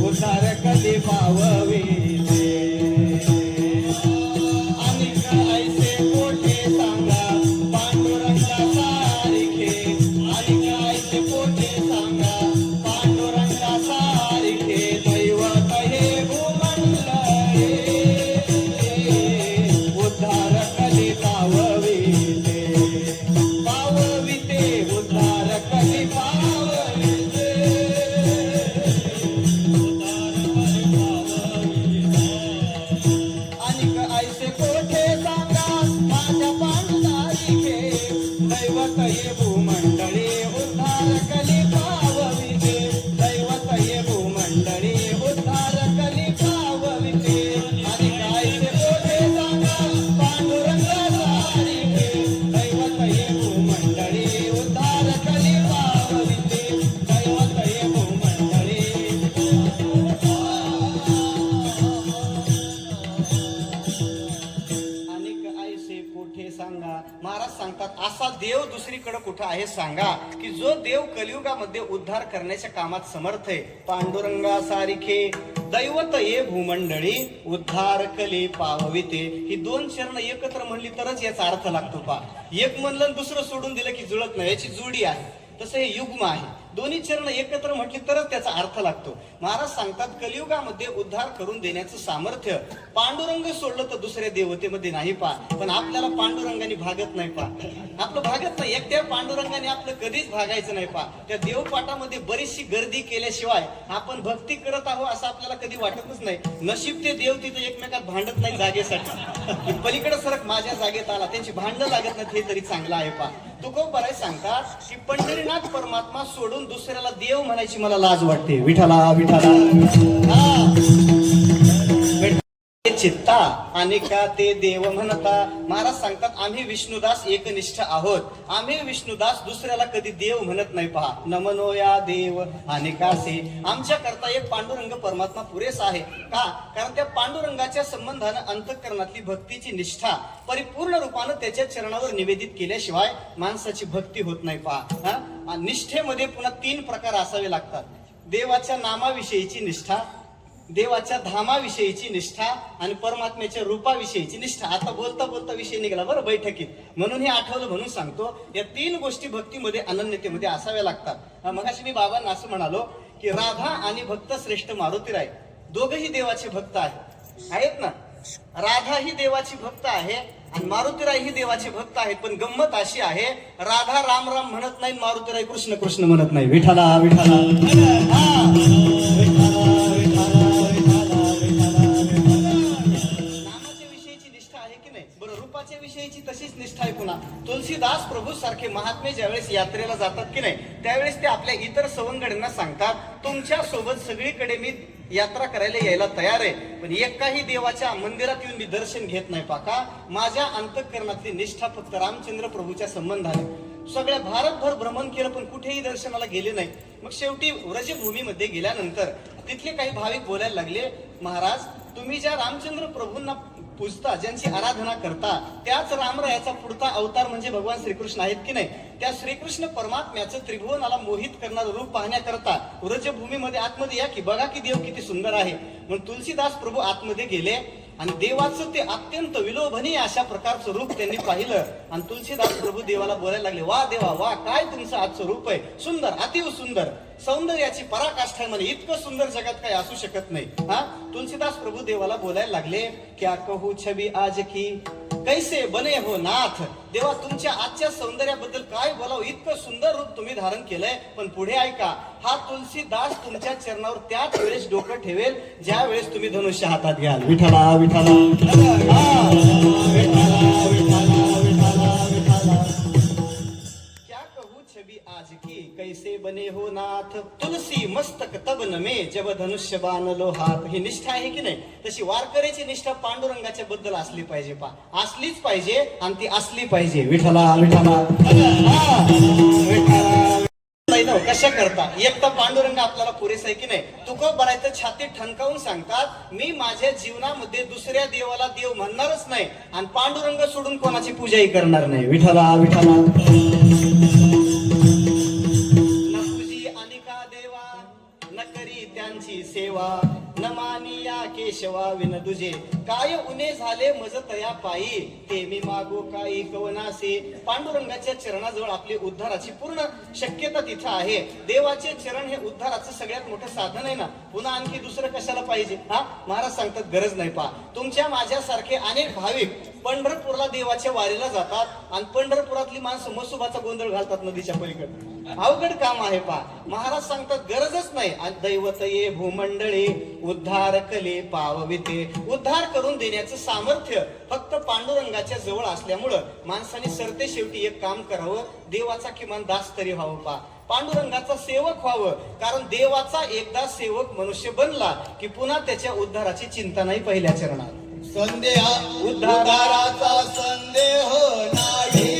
उद्धार कली पावविते. अनेक ऐसे कोठे सांगा पांडुरंगा सारिखे. अनेक ऐसे कोठे सांगा पांडुरंगा सारिखे. दैवत हे भूमंडळे उद्धार कली पावविते. पावविते उद्धार कली पावविते. अनेक ऐसे कोठे सांगा माझ्या पांडुराईखे. दैवत ये भूमंडळी उद्धार कली पावविते. दैवत ये भूमंडळी उद्धार कली पावविते. अनेक ऐसे कोठे सांगा पांडुरंगा सारिखे. दैवत ये भूमंडळी उद्धार कली पावविते. दैवत ये भूमंडळी अनेक ऐसे कोठे सांगा. महाराज सांगतात असा देव दुसरीकडे कुठं आहे सांगा की जो देव कलियुगामध्ये उद्धार करण्याच्या कामात समर्थ आहे. पांडुरंगा सारिखे दैवत ये भूमंडळी उद्धार कली पावविते. ही 2 चरण एकत्र म्हणली तरच याचा अर्थ लागतो पहा. एक म्हणलं आणि दुसरं सोडून दिलं की जुळत नाही. याची जोडी आहे. तसं हे युग्म आहे. दोन्ही चरण एकत्र म्हटली तरच त्याचा अर्थ लागतो. महाराज सांगतात कलियुगामध्ये उद्धार करून देण्याचं सामर्थ्य पांडुरंग सोडलं तर दुसऱ्या देवतेमध्ये नाही पा. पण आपल्याला पांडुरंगाने भागत नाही पा. आपलं भागत नाही. एकट्या पांडुरंगाने आपलं कधीच भागायचं नाही पा. त्या देवपाठामध्ये बरीचशी गर्दी केल्याशिवाय आपण भक्ती करत आहोत असं आपल्याला कधी वाटतच नाही. नशीब ते देव तिथे एकमेकात भांडत नाही जागेसाठी. पलीकडे सरक माझ्या जागेत आला. त्यांची भांडणं लागत नाही हे तरी चांगलं आहे पा. तुकोबाराय सांगतात की पंढरीनाथ परमात्मा सोडून दुसऱ्याला देव म्हणायची मला लाज वाटते. विठ्ठला विठ्ठला चित्ता आणि का ते देव म्हणता. महाराज सांगतात आम्ही विष्णुदास एकनिष्ठ आहोत. आम्ही विष्णुदास दुसऱ्याला कधी देव म्हणत नाही. पहा, नमनो या देव आणि कासे. आमच्या करता एक पांडुरंग परमात्मा पुरेसा आहे. का? कारण त्या पांडुरंगाच्या संबंधानं अंतःकरणातली भक्तीची निष्ठा परिपूर्ण रूपानं त्याच्या चरणावर निवेदित केल्याशिवाय माणसाची भक्ती होत नाही. पहा, निष्ठेमध्ये पुन्हा 3 प्रकार असावे लागतात. देवाच्या नामाविषयीची निष्ठा, देवाच्या धामाविषयीची निष्ठा आणि परमात्म्याच्या रूपाविषयीची निष्ठा. आता बोलता बोलता विषय निघाला बरं बैठकीत, म्हणून हे आठवलं म्हणून सांगतो. या 3 गोष्टी भक्तीमध्ये अनन्यतेमध्ये असाव्या लागतात. मगाशी मी बाबांना असं म्हणालो की राधा आणि भक्त श्रेष्ठ मारुतीराय दोघही देवाचे भक्त आहेत ना. राधा ही देवाची भक्त आहे आणि मारुतीराय ही देवाचे भक्त आहेत. पण गंमत अशी आहे, राधा राम राम म्हणत नाही, मारुतीराय कृष्ण कृष्ण म्हणत नाही. विठाला विठाला नामाच्या विषयीची निष्ठा आहे की नाही. बरं, रूपाच्या विषयीची तशीच निष्ठा आहे. पुन्हा तुलसीदास प्रभू सारखे महात्मे ज्यावेळेस यात्रेला जातात की नाही, त्यावेळेस ते आपल्या इतर सवंगड्यांना सांगतात, तुमच्या सोबत सगळीकडे मी यात्रा करायला यायला तयार आहे, पण एकाही देवाच्या मंदिरात येऊन मी दर्शन घेत नाही. पाका, माझ्या अंतःकरणातली निष्ठा फक्त रामचंद्र प्रभूच्या संबंधाने. सगळ्या भारतभर भ्रमण केलं पण कुठेही दर्शनाला गेले नाही. मग शेवटी व्रजभूमीमध्ये गेल्यानंतर तिथले काही भाविक बोलायला लागले, महाराज तुम्ही ज्या रामचंद्र प्रभूंना पूजता, ज्यांची आराधना करता, त्याच रामरायाचा पुढचा अवतार म्हणजे भगवान श्रीकृष्ण आहेत की नाही. त्या श्रीकृष्ण परमात्म्याचं त्रिभुवनाला मोहित करणारं रूप पाहण्याकरता व्रजभूमीमध्ये आतमध्ये या की बघा की देव किती सुंदर आहे. म्हणून तुलसीदास प्रभू आतमध्ये गेले आणि देवाचं ते अत्यंत विलोभनीय अशा प्रकारचं रूप त्यांनी पाहिलं. आणि तुलसीदास प्रभू देवाला बोलायला लागले, वा देवा वा, काय तुमचं आजचं रूप आहे, सुंदर, अतिव सुंदर, सौंदर्याची पराकाष्ठा आहे. म्हणे इतकं सुंदर जगात काही असू शकत नाही. तुलसीदास प्रभू देवाला बोलायला लागले, क्या कहू छबी आज की कैसे बने हो नाथ. देवा तुमच्या आजच्या सौंदर्याबद्दल काय बोलावं, इतकं सुंदर रूप तुम्ही धारण केलंय. पण पुढे ऐका, हा तुलसीदास तुमच्या चरणावर त्याच वेळेस डोकं ठेवेल ज्या वेळेस तुम्ही धनुष्य हातात घ्याल. विठाला विठाला क्या कहू छबी आज की कैसे बने हो नाथ. तुलसी मस्तक तब नमे जब धनुष्य बाणलो हात. ही निष्ठा आहे की नाही. तशी वारकऱ्याची निष्ठा पांडुरंगाच्या बद्दल असली पाहिजे. असलीच पाहिजे आणि ती असली पाहिजे. विठाला विठाला कशा करता. एक तर पांडुरंग आपल्याला पुरेसा आहे की नाही. तुकोबरायचं छाती ठणकावून सांगतात, मी माझ्या जीवनामध्ये दुसऱ्या देवाला देव म्हणणारच नाही आणि पांडुरंग सोडून कोणाची पूजाही करणार नाही. विठाला विठाला न पूजी अनिका देवा न करी त्यांची सेवा, न मानिया केशवा विन तुझे काय उने झाले मज तया पायी, ते मी मागो काही कवनासे. पांडुरंगाच्या चरणाजवळ आपली उद्धाराची पूर्ण शक्यता तिथं आहे. देवाचे चरण हे उद्धाराचं सगळ्यात मोठं साधन आहे ना. पुन्हा आणखी दुसरं कशाला पाहिजे. महाराज सांगतात गरज नाही. तुमच्या माझ्यासारखे अनेक भाविक पंढरपूरला देवाच्या वारीला जातात आणि पंढरपुरातली माणसं मसुबाचा गोंधळ घालतात नदीच्या पलीकडे. अवघड काम आहे. महाराज सांगतात गरजच नाही. दैवत ये भूमंडळे उद्धार कले पावविते. उद्धार करून देण्याचं सामर्थ्य फक्त पांडुरंगाच्या जवळ असल्यामुळं माणसाने सरते शेवटी एक काम करावं, देवाचा किमान दास तरी व्हावं. पांडुरंगाचा सेवक व्हावं. कारण देवाचा एकदा सेवक मनुष्य बनला की पुन्हा त्याच्या उद्धाराची चिंता नाही. पहिल्या चरणात संदेह उद्धाराचा संदेह नाही.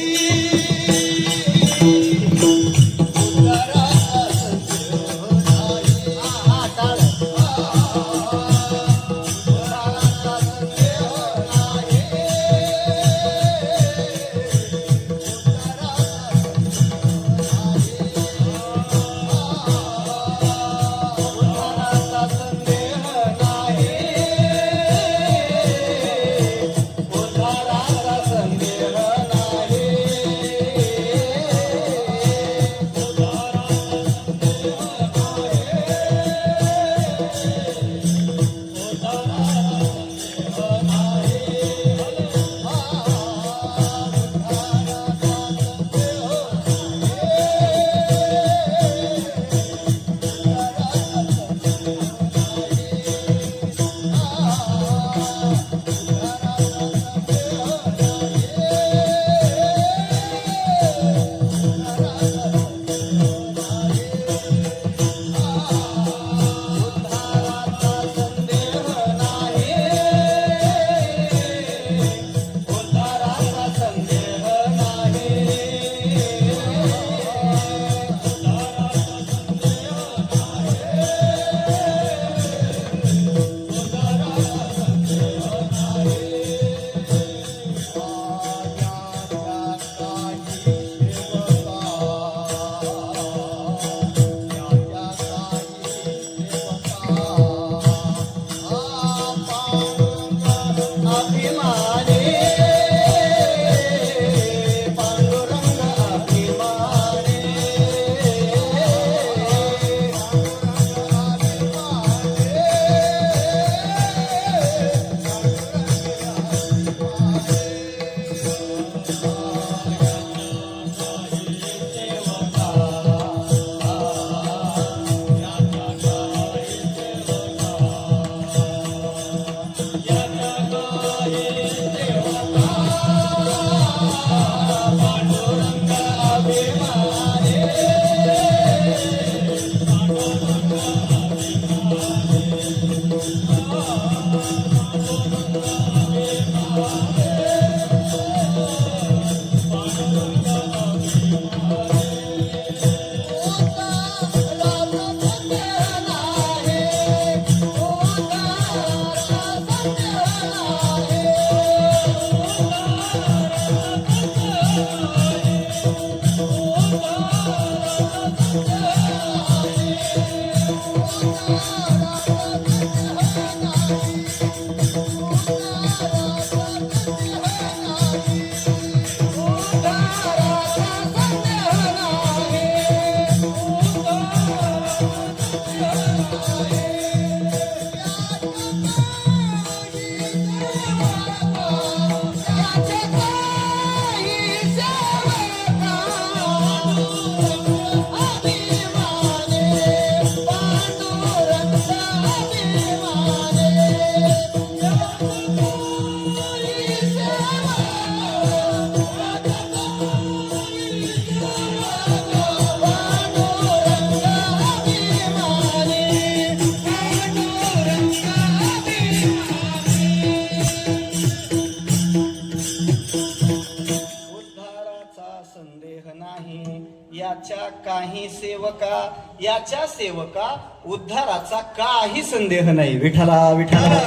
याच्या काही सेवका, याच्या सेवका उद्धाराचा काही संदेह नाही. विठ्ठला विठ्ठला.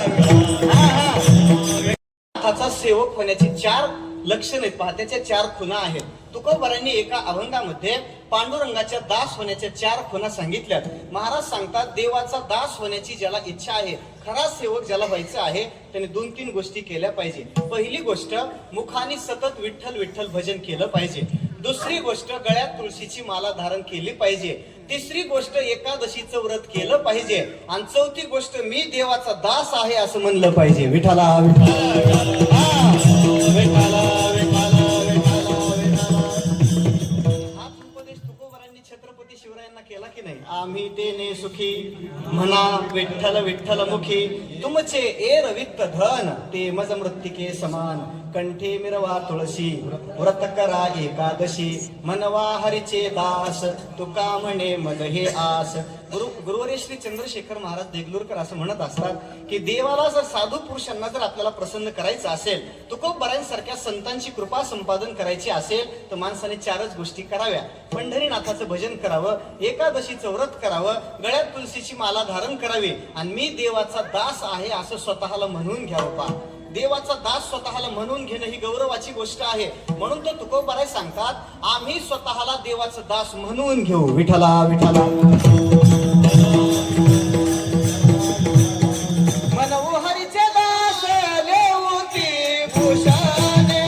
नाथाचा सेवक होण्याची 4 लक्षणे आहेत पहा, त्याच्या 4 खुणा आहेत. तुकोबारांनी एका अभंगामध्ये पांडुरंगाच्या दास होण्याच्या 4 खुणा सांगितल्या. महाराज सांगतात, देवाचा दास होण्याची ज्याला इच्छा आहे, खरा सेवक ज्याला व्हायचं आहे, त्याने 2-3 गोष्टी केल्या पाहिजे. पहिली गोष्ट, मुखाने सतत विठ्ठल विठ्ठल भजन केलं पाहिजे. दुसरी गोष्ट, गळ्यात तुळशीची माला धारण केली पाहिजे. तिसरी गोष्ट, एकादशीचं व्रत केलं पाहिजे. आणि चौथी गोष्ट, मी देवाचा दास आहे असं म्हणलं पाहिजे. विठ्ठला विठ्ठला. छत्रपती शिवरायांना केला की नाही? आम्ही तेने सुखी म्हणा विठ्ठल विठ्ठल मुखी, तुमचे एरवित्त धन ते मज मृत्तिके समान. कंठे मिरवा तुळशी, व्रत करा एकादशी, मनवा हरीचे दास, तुका म्हणे मज हे आस. गुरुवर्य श्री चंद्रशेखर महाराज देगलूरकर असं म्हणत असतात की देवाला जर साधू पुरुषांना जर आपल्याला प्रसन्न करायचं असेल, तुकोबारांसारख्या संतांची कृपा संपादन करायची असेल, तर माणसाने 4च गोष्टी कराव्या. पंढरीनाथाचं भजन करावं, एकादशीचं व्रत करावं, गळ्यात तुळशीची माला धारण करावी, आणि मी देवाचा दास आहे असं स्वतःला म्हणून घ्यावं. पा, देवाचा दास स्वतःला म्हणून घेणं ही गौरवाची गोष्ट आहे. म्हणून तो तुकोबाराय सांगतात, आम्ही स्वतःला देवाचा दास म्हणून घेऊ. विठ्ठला विठ्ठला. मनोहरीचे दास लेऊती भूषाने,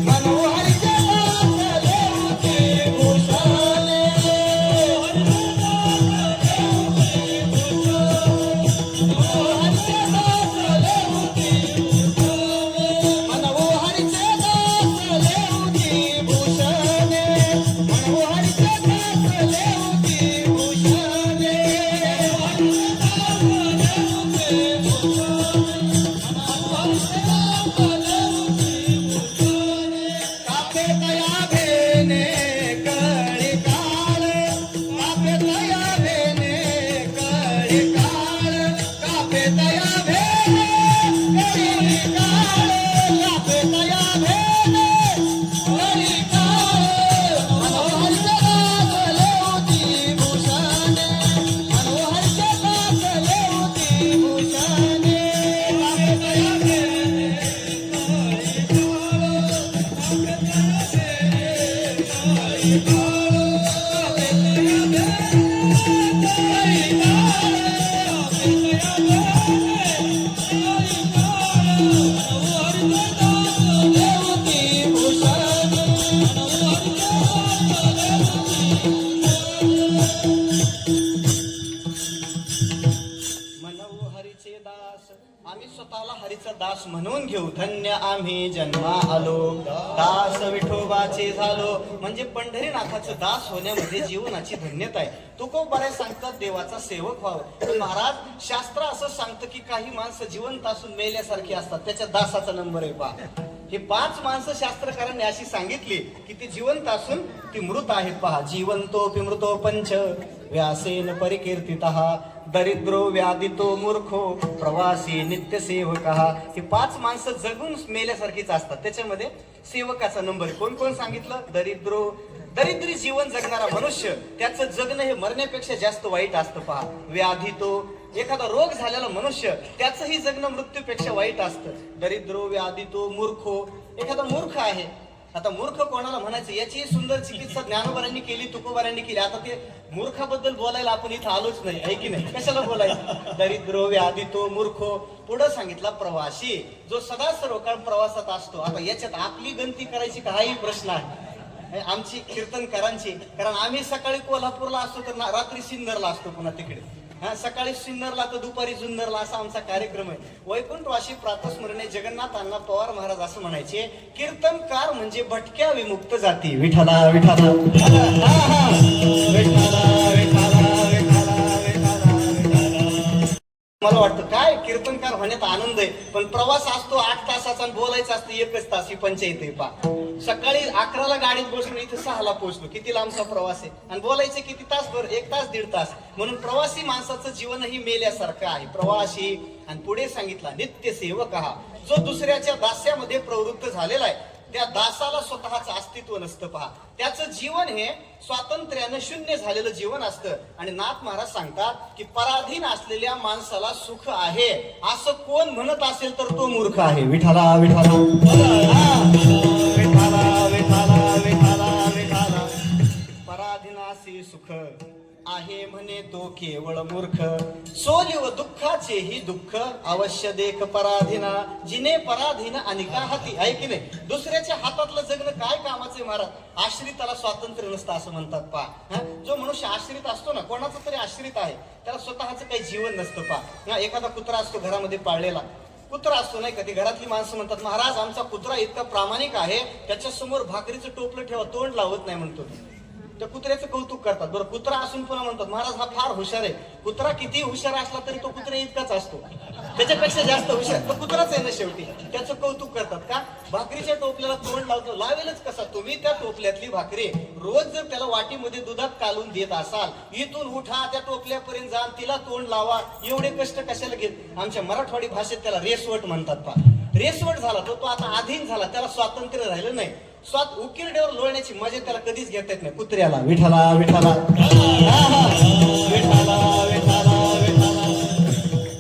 मनोहरीचे दास लेऊती भूषाने, आम्ही स्वतःला हरीचा दास म्हणून घेऊ. धन्य आम्ही जन्मा आलो, दास विठोबाचे झालो. म्हणजे पंढरीनाथाचं दास होण्यामध्ये जीवनाची धन्यता आहे. तुकोबाराय सांगतात, देवाचा सेवक व्हावं. महाराज शास्त्र असं सांगतं की काही माणसं जिवंत असून मेल्यासारखी असतात, त्याच्या दासाचा नंबर आहे. पहा, हे 5 माणसं शास्त्रकारांनी अशी सांगितली की ती जिवंत असून ती मृत आहेत. पहा, जीवंतोपि मृतो पंच व्यासेन परिकीर्तितः, दरिद्रो व्याधितो मूर्खो प्रवासी नित्य सेवकः. ही 5 माणसं जगून मेल्यासारखीच असतात. त्याच्यामध्ये सेवकाचा नंबर कोण कोण सांगितलं? दरिद्री जीवन जगणारा मनुष्य, त्याचं जगणं हे मरण्यापेक्षा जास्त वाईट असतं. पहा, व्याधितो, एखादा रोग झालेला मनुष्य, त्याचंही जगणं मृत्यूपेक्षा वाईट असतं. दरिद्रो व्याधितो मूर्खो, एखादा मूर्ख आहे. आता मूर्ख कोणाला म्हणायचं याची सुंदर चिकित्सा ज्ञानोबारांनी केली, तुकोबारांनी केली. आता ते मूर्खाबद्दल बोलायला आपण इथं आलोच नाही, आहे की नाही? कशाला बोलायचं? दरिद्रो व्याधितो मूर्खो. पुढे सांगितला प्रवासी, जो सदा सर्व काळ प्रवासात असतो. आता याच्यात आपली गणती करायची काही प्रश्न आहे आमची कीर्तनकारांची, कारण आम्ही सकाळी कोल्हापूरला असतो तर रात्री सिन्नरला असतो, पुन्हा तिकडे. सकाळी सिन्नरला तर दुपारी जुन्नरला, असा आमचा कार्यक्रम आहे. वैकुंठवासी प्रातस्मरणे जगन्नाथ अण्णा पवार महाराज असं म्हणायचे, कीर्तनकार म्हणजे भटक्या विमुक्त जाती. विठ्ठला विठ्ठला. मला वाटतं काय कीर्तनकार होण्यात आनंद आहे, पण प्रवास असतो 8 तासाचा आणि बोलायचं असतं 1च तास. ही पंचायत आहे. पा, सकाळी 11ला गाडीत बसलो, इथे 6ला पोहोचलो. किती लांबचा प्रवास आहे, आणि बोलायचे किती तास? भर 1 तास 1.5 तास. म्हणून प्रवासी माणसाचं जीवनही मेल्यासारखं आहे. प्रवासी. आणि पुढे सांगितला नित्य सेवक हा, जो दुसऱ्याच्या दास्यामध्ये प्रवृत्त झालेला आहे. त्या दासाला स्वतःचं अस्तित्व नसतं पहा. त्याचं जीवन हे स्वातंत्र्यानं शून्य झालेलं जीवन असतं. आणि नाथ महाराज सांगतात की पराधीन असलेल्या माणसाला सुख आहे असं कोण म्हणत असेल तर तो मूर्ख आहे. विठाला विठाला विठाला विठाला विठाला विठाला. पराधीनासी सुख आहे म्हणे तो केवळ मूर्ख. सोलिव दुःखाचेही दुःख अवश्य देख पराधीना. जिने पराधीन अनिका हाती. आहे की नाही? दुसऱ्याच्या हातातलं जगणं काय कामाचे महाराज? आश्रिताला स्वातंत्र्य नसतं असं म्हणतात पहा. जो मनुष्य आश्रित असतो ना, कोणाचा तरी आश्रित आहे, त्याला स्वतःचं काही जीवन नसतं पहा. एखादा कुत्रा असतो घरामध्ये पाळलेला, कुत्रा असतो नाही का, ती घरातली माणसं म्हणतात महाराज आमचा कुत्रा इतका प्रामाणिक आहे, त्याच्या समोर भाकरीचं टोपलं ठेवा तोंड लावत नाही म्हणतो. त्या कुत्र्याचं कौतुक करतात. बरं, कुत्रा असून पुन्हा म्हणतात महाराज हा फार हुशार आहे. कुत्रा किती हुशार असला तरी तो कुत्रा इतकाच असतो, त्याच्यापेक्षा जास्त हुशार तो कुत्राच आहे ना शेवटी. त्याचं कौतुक करतात का? भाकरीच्या टोपल्याला तोंड लावतो. लावेलच कसा? तुम्ही त्या टोपल्यातली भाकरी रोज जर त्याला वाटीमध्ये दुधात कालून देत असाल, इथून उठा त्या टोपल्यापर्यंत जा तिला तोंड लावा, एवढे कष्ट कशाला घेत? आमच्या मराठवाडी भाषेत त्याला रेसवट म्हणतात पहा. रेसवट झाला तो आता अधीन झाला, त्याला स्वातंत्र्य राहिलं नाही. उकिरड्यावर लोळण्याची मजा त्याला कधीच घेता येत नाही कुत्र्याला. विठाला विठाला विठाला विठाला विठाला.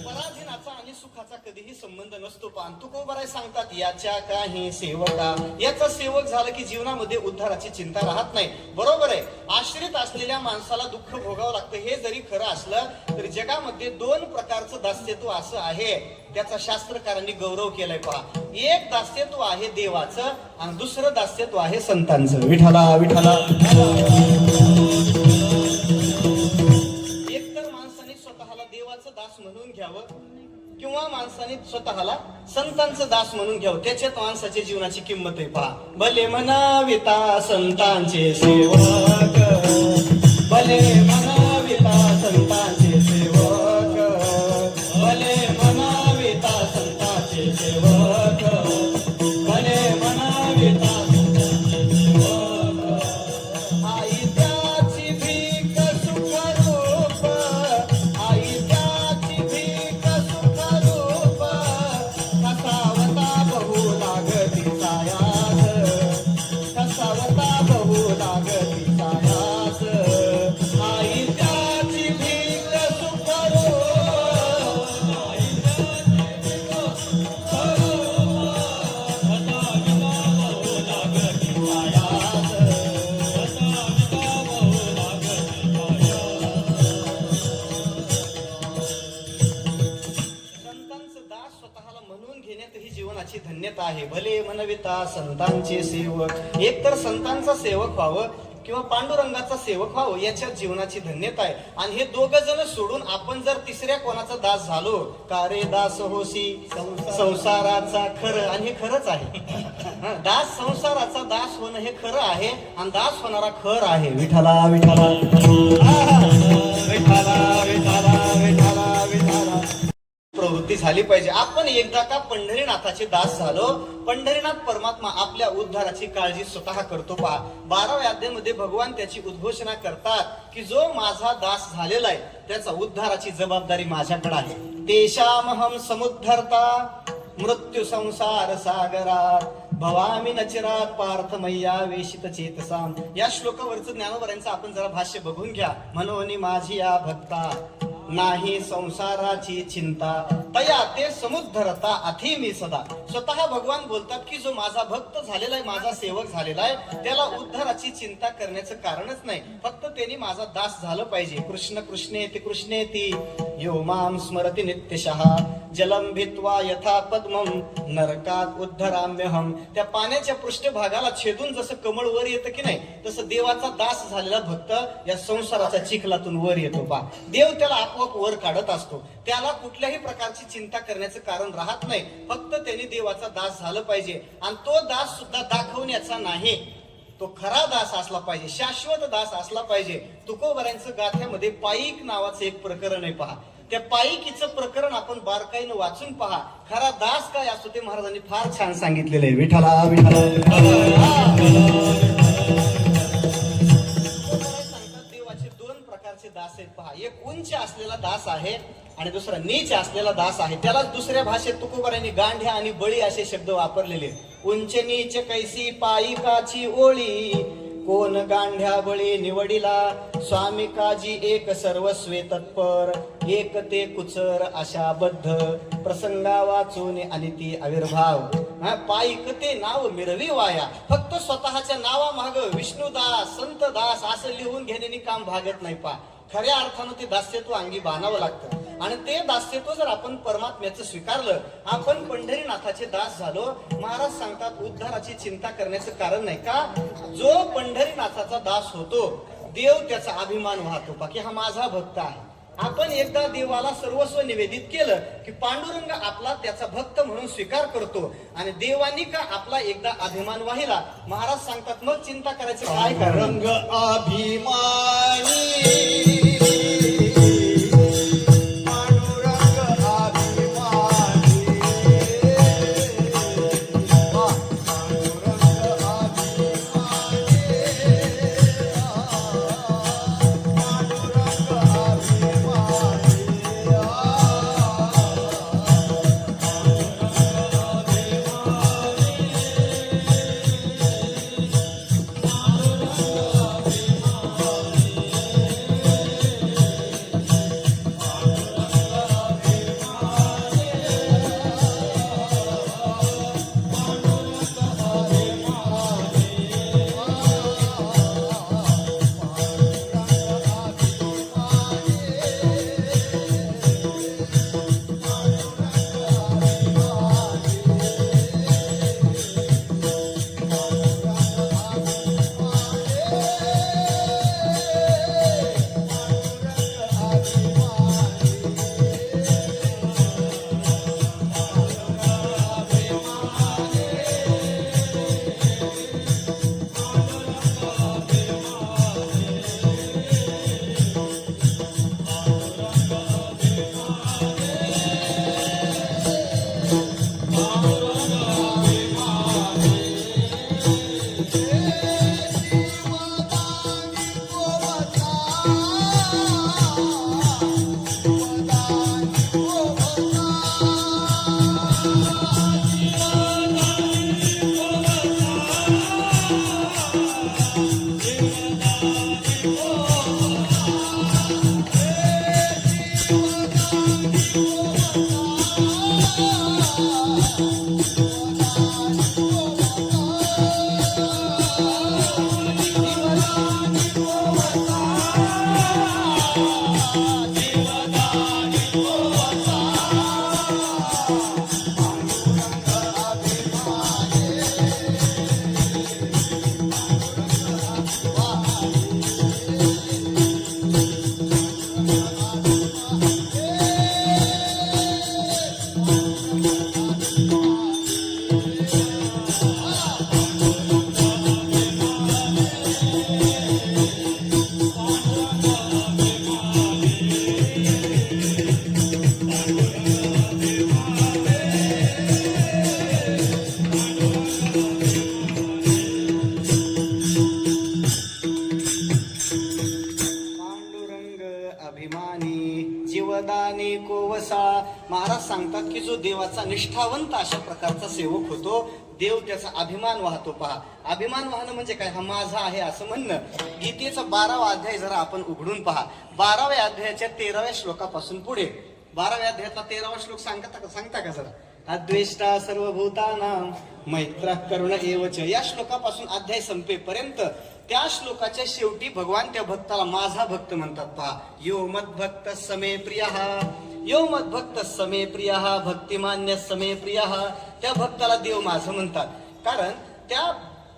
पराधीनाचा आणि सुखाचा कधीही संबंध नसतो. पण तुकोबाराय सांगतात याच्या काही सेवका. याचा सेवक झाला की जीवनामध्ये उद्धाराची चिंता राहत नाही. बरोबर आहे, आश्रित असलेल्या माणसाला दुःख भोगावं लागतं. हे जरी खरं असलं तरी जगामध्ये दोन प्रकारचं दास्यत्व असं आहे, त्याचा शास्त्रकारांनी गौरव केलाय पहा. एक दास्यत्व आहे देवाचं आणि दुसरं दास्यत्व आहे संतांचं. विठाला विठाला. एक तर माणसाने स्वतःला देवाचं दास म्हणून घ्यावं किंवा माणसाने स्वतःला संतांचं दास म्हणून घ्यावं. त्याच्यात माणसाच्या जीवनाची किंमत आहे पहा. भले म्हणाविता संतांचे सेवक, भले म्हणाविता संतांचे सेवक, भले म्हणाविता संतांचे सेवक, भले म्हणाविता संतांचे सेवक. आई त्याची भीक सुखरूप, आई त्याची भीक सुखरूप, कसावता बहु लागती सायास, कसावता बहु लागती सायास. आई त्याची भीक सुखरूप, ही जीवनाची धन्यता आहे. भले म्हणविता संतांचे सेवक. एक तर संतांचा सेवक व्हावं किंवा पांडुरंगाचा सेवक व्हावं, याच्यात जीवनाची धन्यता आहे. आणि हे दोघं जण सोडून आपण जर तिसऱ्या कोणाचा दास झालो, का रे दास होसी संसाराचा खरं. आणि हे खरंच आहे. दास संसाराचा दास होणं हे खरं आहे आणि दास होणारा खर आहे. विठाला विठाला विठाला विठाला विठाला विठाला. प्रवृत्ती झाली पाहिजे. आपण एकदा का पंढरीनाथाचे दास झालो, पंढरीनाथ परमात्मा आपल्या उद्धाराची काळजी स्वतः करतो पहा. 12व्या अध्यायामध्ये भगवान त्याची उद्घोषणा करतात की जो माझा दास झालेला आहे त्याचा उद्धाराची जबाबदारी माझ्याकडे आहे. तेषामहं समुद्धर्ता मृत्यू संसार सागरात भवामी नचिरात पार्थ मैया वेशित चेतसाम. या श्लोकावरचं ज्ञानोबरांचं आपण जरा भाष्य बघून घ्या. म्हणून माझी या भक्ता नाही संसाराची चिंता, तया ते समुद्धरता अथी मी सदा. स्वतः भगवान बोलतात की जो माझा भक्त झालेला आहे, माझा सेवक झालेला आहे, त्याला उद्धाराची चिंता करण्याचं कारणच नाही. फक्त त्यांनी माझा दास झालं पाहिजे. कृष्ण कृष्णेति कृष्णेति यो माम स्मरति नित्यशः जलम भित्वा यथा पद्मम नरकात उद्धराम्यहम. त्या पाण्याच्या पृष्ठभागाला छेदून जसं कमळ वर येतं की नाही, तसं देवाचा दास झालेला भक्त या संसाराच्या चिखलातून वर येतो पहा. देव त्याला आपोआप वर काढत असतो. त्याला कुठल्याही प्रकारची चिंता करण्याचं कारण राहत नाही. फक्त त्यांनी देवाचा दास झालं पाहिजे. आणि तो दास सुद्धा दाखवण्याचा नाही, तो खरा दास असला पाहिजे, शाश्वत दास असला पाहिजे. तुकोबरांचं गाथ्यामध्ये पाईक नावाचं एक प्रकरण आहे पहा. त्या पाईकीचं प्रकरण आपण बारकाईनं वाचून पहा. खरा दास काय असतो ते महाराजांनी फार छान सांगितलेलं आहे. विठाला विठाला. देवाचे दोन प्रकारचे दास दास आहेत पहा. एक उंच असलेला दास आहे आणि दुसरा नीच असलेला दास आहे. त्याला दुसऱ्या भाषेत तुकोबारांनी गांढ्या आणि बळी असे शब्द वापरलेले. उंच नीच कैसी पायिकाची ओळी, कोण गांढ्या बळी निवडिला, स्वामी काजी एक सर्वस्वे तत्पर, एक ते कुचर अशा बद्ध, प्रसंगा वाचून आणि ती आविर्भाव. पायिक ते नाव मिरवी वाया. फक्त स्वतःच्या नावामाग विष्णुदास संतदास असं लिहून घेण्याने काम भागत नाही पा. खऱ्या अर्थानं ते दास्यत्व अंगी बांधावं लागतं आणि ते दास्यत्व जर आपण परमात्म्याचं स्वीकारलं, आपण पंढरीनाथाचे दास झालो. महाराज सांगतात उद्धाराची चिंता करण्याचं कारण नाही का. जो पंढरीनाथाचा दास होतो देव त्याचा अभिमान वाहतो पा की हा माझा भक्त आहे. आपण एकदा देवाला सर्वस्व निवेदित केलं की पांडुरंग आपला त्याचा भक्त म्हणून स्वीकार करतो आणि देवानी का आपला एकदा अभिमान वाहिला. महाराज सांगतात मग चिंता करायचं काय कारण. रंग अभिमानी जीवदानी कोवसा. महाराज सांगतात की जो देवाचा निष्ठावंत अशा प्रकारचा सेवक होतो देव त्याचा अभिमान वाहतो पहा. अभिमान वाहणं म्हणजे काय, हा माझा आहे असं म्हणणं. गीतेचा 12वा अध्याय जरा आपण उघडून पहा. 12व्या अध्यायाच्या 13व्या श्लोकापासून पुढे 12व्या अध्यायातला 13वा श्लोक सांगता का जरा. अद्वेष्टा सर्वभूतानां मैत्र करुण एवच. या श्लोकापासून अध्याय संपेपर्यंत त्या श्लोकाच्या शेवटी भगवान त्या भक्ताला माझा भक्त म्हणतात पहा. यो मद्भक्त समे प्रियः, यो मद्भक्त समे प्रियः, भक्तिमान्य समे प्रियः. त्या भक्ताला देव माझं म्हणतात कारण त्या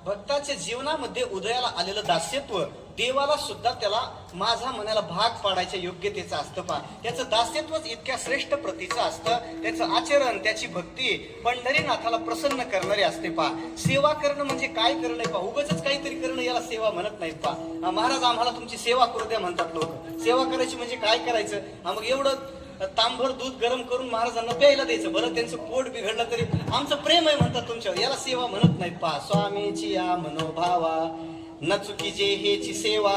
भक्ताच्या जीवनामध्ये उदयाला आलेलं दास्यत्व देवाला सुद्धा त्याला माझा म्हणायला भाग पाडायच्या योग्यतेचं असतं पहा. त्याचं दास्यत्वच इतक्या श्रेष्ठ प्रतीचं असतं. त्याचं आचरण, त्याची भक्ती पंढरीनाथाला प्रसन्न करणारी असते पहा. सेवा करणं म्हणजे काय करणं पहा, उगाचच काहीतरी करणं याला सेवा म्हणत नाहीत पहा. महाराज आम्हाला तुमची सेवा करू द्या म्हणतात लोक. सेवा करायची म्हणजे काय करायचं, मग एवढं तांभर दूध गरम करून महाराजांना प्यायला द्यायचं. बरं त्यांचं पोट बिघडलं तरी आमचं प्रेम आहे म्हणतात तुमच्यावर, याला सेवा म्हणत नाहीत पहा. स्वामीची या मनोभावा न चुकीचे हेची सेवा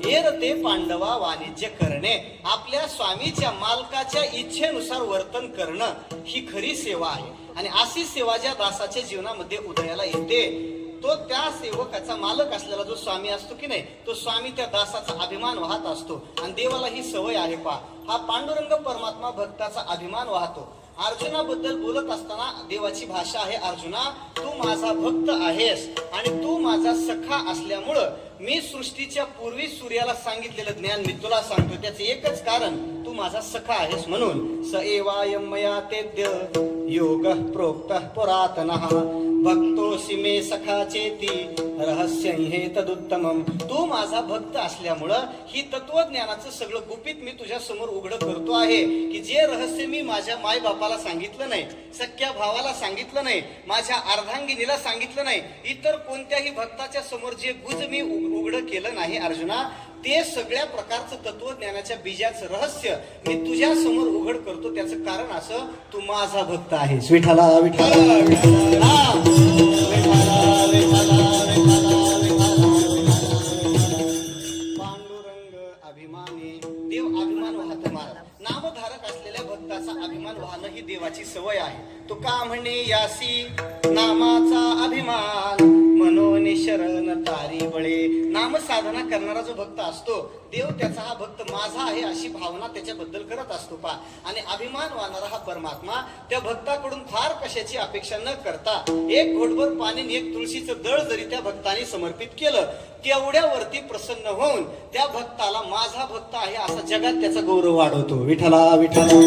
एरते पांडवा वाणिज्य करणे. आपल्या स्वामीच्या मालकाच्या इच्छेनुसार वर्तन करणं ही खरी सेवा आहे. आणि अशी सेवा ज्या दासाच्या जीवनामध्ये उदयाला येते तो त्या सेवकाचा मालक असलेला जो स्वामी असतो की नाही तो स्वामी त्या दासाचा अभिमान वाहत असतो. आणि देवाला ही सवय आहे पहा. हा पांडुरंग परमात्मा भक्ताचा अभिमान वाहतो. अर्जुनाबद्दल बोलत असताना देवाची भाषा आहे, अर्जुना तू माझा भक्त आहेस आणि तू माझा सखा असल्यामुळं मी सृष्टीच्या पूर्वी सूर्याला सांगितलेलं ज्ञान मी तुला सांगतो. त्याचं एकच कारण तू माझा सखा आहेस म्हणून. स एवायम मया तेद्य योग प्रोक्त पुरातनः भक्तोसी मे सखा चेती रहस्य हे तदुत्तमम. तू माझा भक्त असल्यामुळं ही तत्वज्ञानाचं सगळं गुपित मी तुझ्या समोर उघड करतो आहे की जे रहस्य मी माझ्या माय बापाला सांगितलं नाही, सख्या भावाला सांगितलं नाही, माझ्या अर्धांगिनीला सांगितलं नाही, इतर कोणत्याही भक्ताच्या समोर जे गुज मी उघड केलं नाही अर्जुना, ते सगळ्या प्रकारचं तत्वज्ञानाच्या बीजाचं रहस्य मी तुझ्या समोर उघड करतो. त्याचं कारण असं तू माझा भक्त आहेस. विठ्ठला विठ्ठला विठ्ठला पांडुरंग अभिमानी. देव अभिमान वाहत महाराज. नामधारक असलेल्या भक्ताचा अभिमान वाहणं ही देवाची सवय आहे. तो का म्हणे यासी नामाचा अभिमान मनोनी शरण तारी बळे. नाम साधना करणारा जो भक्त असतो देव त्याचा हा भक्त माझा आहे अशी भावना त्याच्याबद्दल करत असतो पा. आणि अभिमान वाहणारा हा परमात्मा त्या भक्ताकडून फार कशाची अपेक्षा न करता एक घोटभर पाणी आणि एक तुळशीचं दळ जरी त्या भक्ताने समर्पित केलं तेवढ्यावरती प्रसन्न होऊन त्या भक्ताला माझा भक्त आहे असा जगात त्याचा गौरव वाढवतो. विठ्ठला विठ्ठला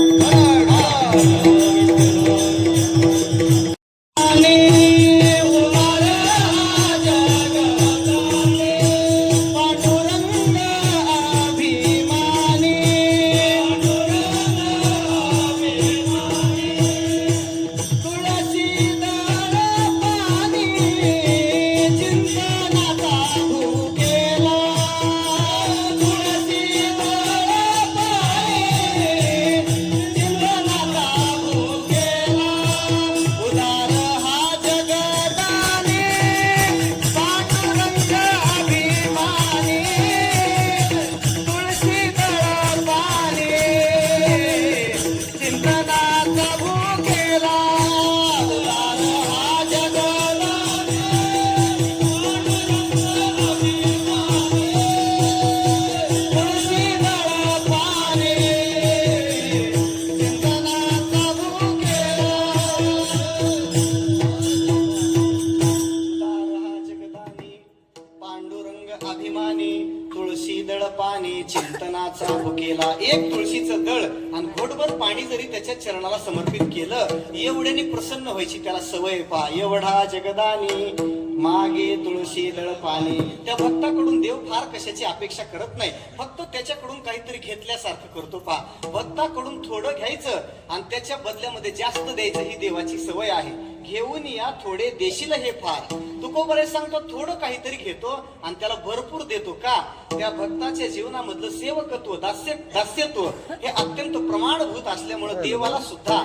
चिंतनाचा भुकेला. एक तुळशीचं दळ आणि घोटभर पाणी जरी त्याच्या चरणाला समर्पित केलं एवढ्याने प्रसन्न व्हायची त्याला सवय पा. एवढा जगदानी मागे तुळशी दळ पाणी. त्या भक्ताकडून देव फार कशाची अपेक्षा करत नाही, फक्त त्याच्याकडून काहीतरी घेतल्यासारखं करतो पा. भक्ताकडून थोडं घ्यायचं आणि त्याच्या बदल्यामध्ये जास्त द्यायचं ही देवाची सवय आहे. घेऊन या थोडे देशील हे फार. तुकोबरे सांगतो थोडं काहीतरी घेतो आणि त्याला भरपूर देतो का. त्या भक्ताच्या जीवनामधलं सेवकत्व दास्यत्व हे अत्यंत प्रमाणभूत असल्यामुळे देवाला सुद्धा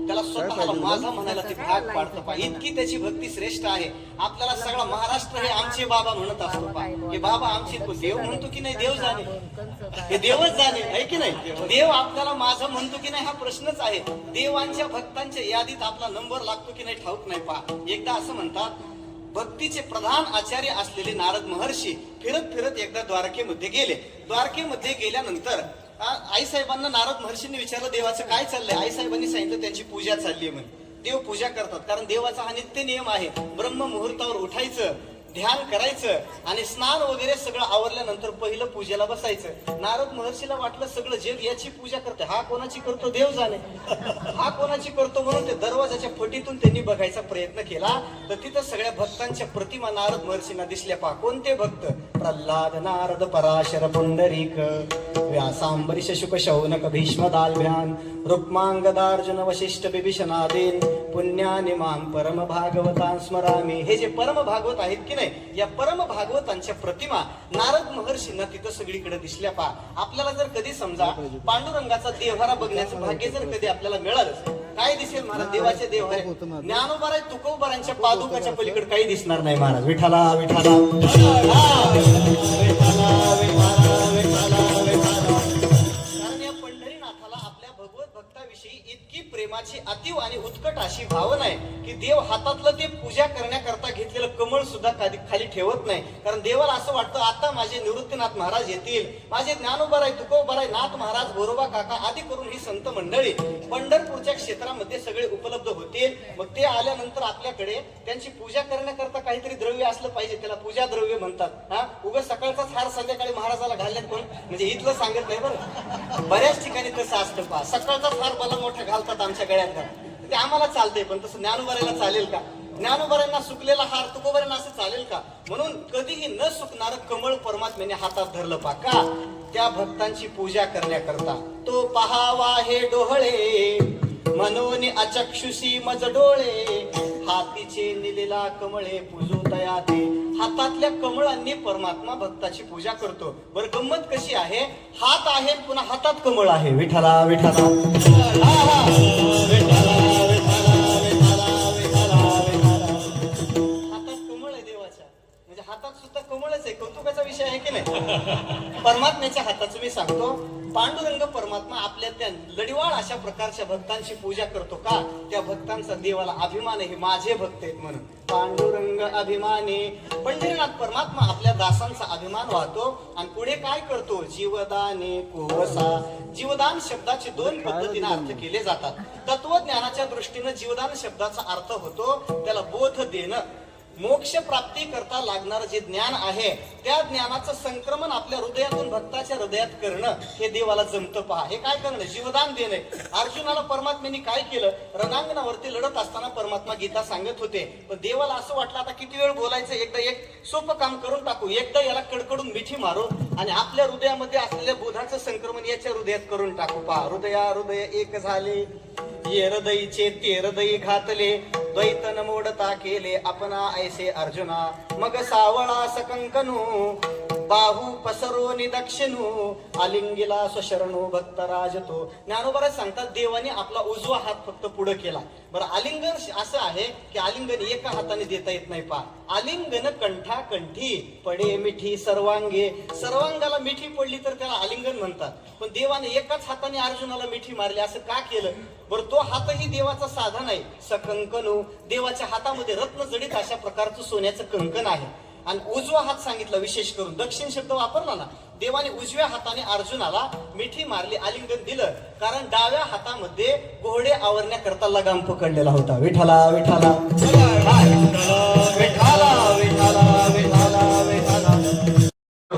त्याला स्वतःला माझा म्हणायला ते भाग पाडतं पा. इतकी त्याची भक्ती श्रेष्ठ आहे. आपल्याला सगळा महाराष्ट्र हे आमचे बाबा म्हणत असतो पा. हे बाबा आमचे देव म्हणतो की नाही देव जाणे, हे देवच जाणे आहे की नाही. देव आपल्याला माझं म्हणतो की नाही हा प्रश्नच आहे. देवांच्या भक्तांच्या यादीत आपला नंबर लागतो की नाही ठाऊक नाही पा. एकदा असं म्हणतात भक्तीचे प्रधान आचार्य असलेले नारद महर्षी फिरत फिरत एकदा द्वारकेमध्ये गेले. द्वारकेमध्ये गेल्यानंतर आईसाहेबांना नारद महर्षींनी विचारलं देवाचं काय चाललंय. आईसाहेबांनी सांगितलं त्यांची पूजा चालली आहे म्हणे. देव पूजा करतात कारण देवाचा हा नित्य नियम आहे. ब्रह्म मुहूर्तावर उठायचं, ध्यान करायचं आणि स्नान वगैरे सगळं आवरल्यानंतर पहिलं पूजेला बसायचं. नारद महर्षीला वाटलं सगळं जग याची पूजा करते, हा कोणाची करतो देव जाणे, हा कोणाची करतो म्हणून ते दरवाजाच्या फटीतून त्यांनी बघायचा प्रयत्न केला तर तिथं सगळ्या भक्तांच्या प्रतिमा नारद महर्षींना दिसल्या पा. कोणते भक्त. प्रल्हाद नारद पराशर पुंडरीक व्यासांबरीश शुक शौनक भीष्म दालभ्यान रुक्मांगदार्जुन वशिष्ठ बिभीषणादीन पुण्यानि मां परम भागवतां स्मरामी. हे जे परम भागवत आहेत की नाही या परम भागवतांच्या प्रतिमा नारद महर्षींना तिथं सगळीकडे दिसल्या पा. आपल्याला जर कधी समजा पांडुरंगाचा देव्हारा बघण्याचं भाग्य जर कधी आपल्याला मिळालं काय दिसेल महाराज? देवाचे देव आहे. ज्ञानोबाराय तुकोबारांच्या पादुकाच्या पलीकडे काही दिसणार नाही महाराज. विठाला विठाला कारण या पंढरीनाथाला आपल्या भगवत भक्ताविषयी इतकी प्रेमाची अतीव आणि उत्कट अशी भावना आहे की देव हातातलं ते पूजा करण्याकरता घेतलेलं कमळ सुद्धा कधी खाली ठेवत नाही. कारण देवाला असं वाटतं आता माझे निवृत्तीनाथ महाराज येतील, माझे ज्ञानोबाराय तुकोबाराय नाथ महाराज गोरोबा काका आदी करून ही संत मंडळी पंढरपूरच्या क्षेत्रामध्ये सगळे उपलब्ध होतील. मग ते आल्यानंतर आपल्याकडे त्यांची पूजा करण्याकरता काहीतरी द्रव्य असलं पाहिजे. त्याला पूजा द्रव्य म्हणतात. हा उगाच सकाळचाच हार संध्याकाळी महाराजाला घालण्यात कोण म्हणजे इथलं सांगत नाही बरं. बऱ्याच ठिकाणी तसं असतं पहा. सकाळचाच हार मला मोठा घालतात आमच्या गळ्यात, ते आम्हाला चालतंय. पण तसं ज्ञानोबारायला चालेल का? ज्ञानोबारांना सुकलेला हार तुकोबारांना असं चालेल का? म्हणून कधीही न सुकणारं कमळ परमात्म्याने हातात धरलं पा का? त्या भक्तांची पूजा करण्याकरता. तो पहावा हे डोहळे मनोनी अचक्षुषी मज डोळे, हातीचे निलेला कमळे पूजो तयाते. हातातल्या कमळांनी परमात्मा भक्ताची पूजा करतो. बरं गंमत कशी आहे? हात आहे पुन्हा हातात कमळ आहे. विठाला विठाला हातात सुद्धा कमळच आहे. कौतुकाचा विषय आहे की नाही? परमात्म्याच्या हाताचं मी सांगतो. पांडुरंग परमात्मा आपल्या त्या लढिवाळ अशा प्रकारच्या भक्तांची पूजा करतो का? त्या भक्तांचा देवाला अभिमान आहे, माझे भक्त आहेत म्हणून. पांडुरंग अभिमाने. पंढरीनाथ परमात्मा आपल्या दासांचा अभिमान वाहतो आणि पुढे काय करतो? जीवदाने कोवसा. जीवदान शब्दाचे दोन पद्धतीने अर्थ केले जातात. तत्वज्ञानाच्या दृष्टीने जीवदान शब्दाचा अर्थ होतो त्याला बोध देणं. मोक्ष प्राप्ती करता लागणार जे ज्ञान आहे त्या ज्ञानाचं संक्रमण आपल्या हृदयातून भक्ताच्या हृदयात करणं हे देवाला जमतं पहा. हे काय करणं? जीवदान देणे. अर्जुनाला परमात्म्याने काय केलं? रणांगणावरती लढत असताना परमात्मा गीता सांगत होते. पण देवाला असं वाटलं आता किती वेळ बोलायचं, एकदा एक सोपं काम करून टाकू. एकदा याला कडकडून मिठी मारू आणि आपल्या हृदयामध्ये असलेल्या बोधाचं संक्रमण याच्या हृदयात करून टाकू पहा. हृदय एक झाले, ये हृदयीचे ते हृदयी घातले, द्वैतन मोडता केले आपणा ऐसे अर्जुना. मग सावळा सकंकनू बाहू पसरो निदक्षिणू, आलिंगिला स्वशरणो भक्त राजतो. ज्ञानोबाराज सांगतात देवाने आपला उजवा हात फक्त पुढे केला. बरं आलिंगन असं आहे की आलिंगन एका हाताने देता येत नाही पहा. आलिंगन कंठा कंठी पडे मिठी सर्वांगे. सर्वांगाला मिठी पडली तर त्याला आलिंगन म्हणतात. पण देवाने एकाच हाताने अर्जुनाला मिठी मारली. असं का केलं? बरं तो हातही देवाचा साधन आहे. सकंकनू. देवाच्या हातामध्ये रत्न जडित अशा प्रकारचं सोन्याचं कंकण आहे. आणि उजवा हात सांगितला विशेष करून. दक्षिण शब्द वापरला ना. देवाने उजव्या हाताने अर्जुनाला मिठी मारली, आलिंगन दिलं. कारण डाव्या हातामध्ये घोडे आवरण्याकरता लगाम पकडलेला होता. विठाला विठाला विठाला विठाला विठाला विठाला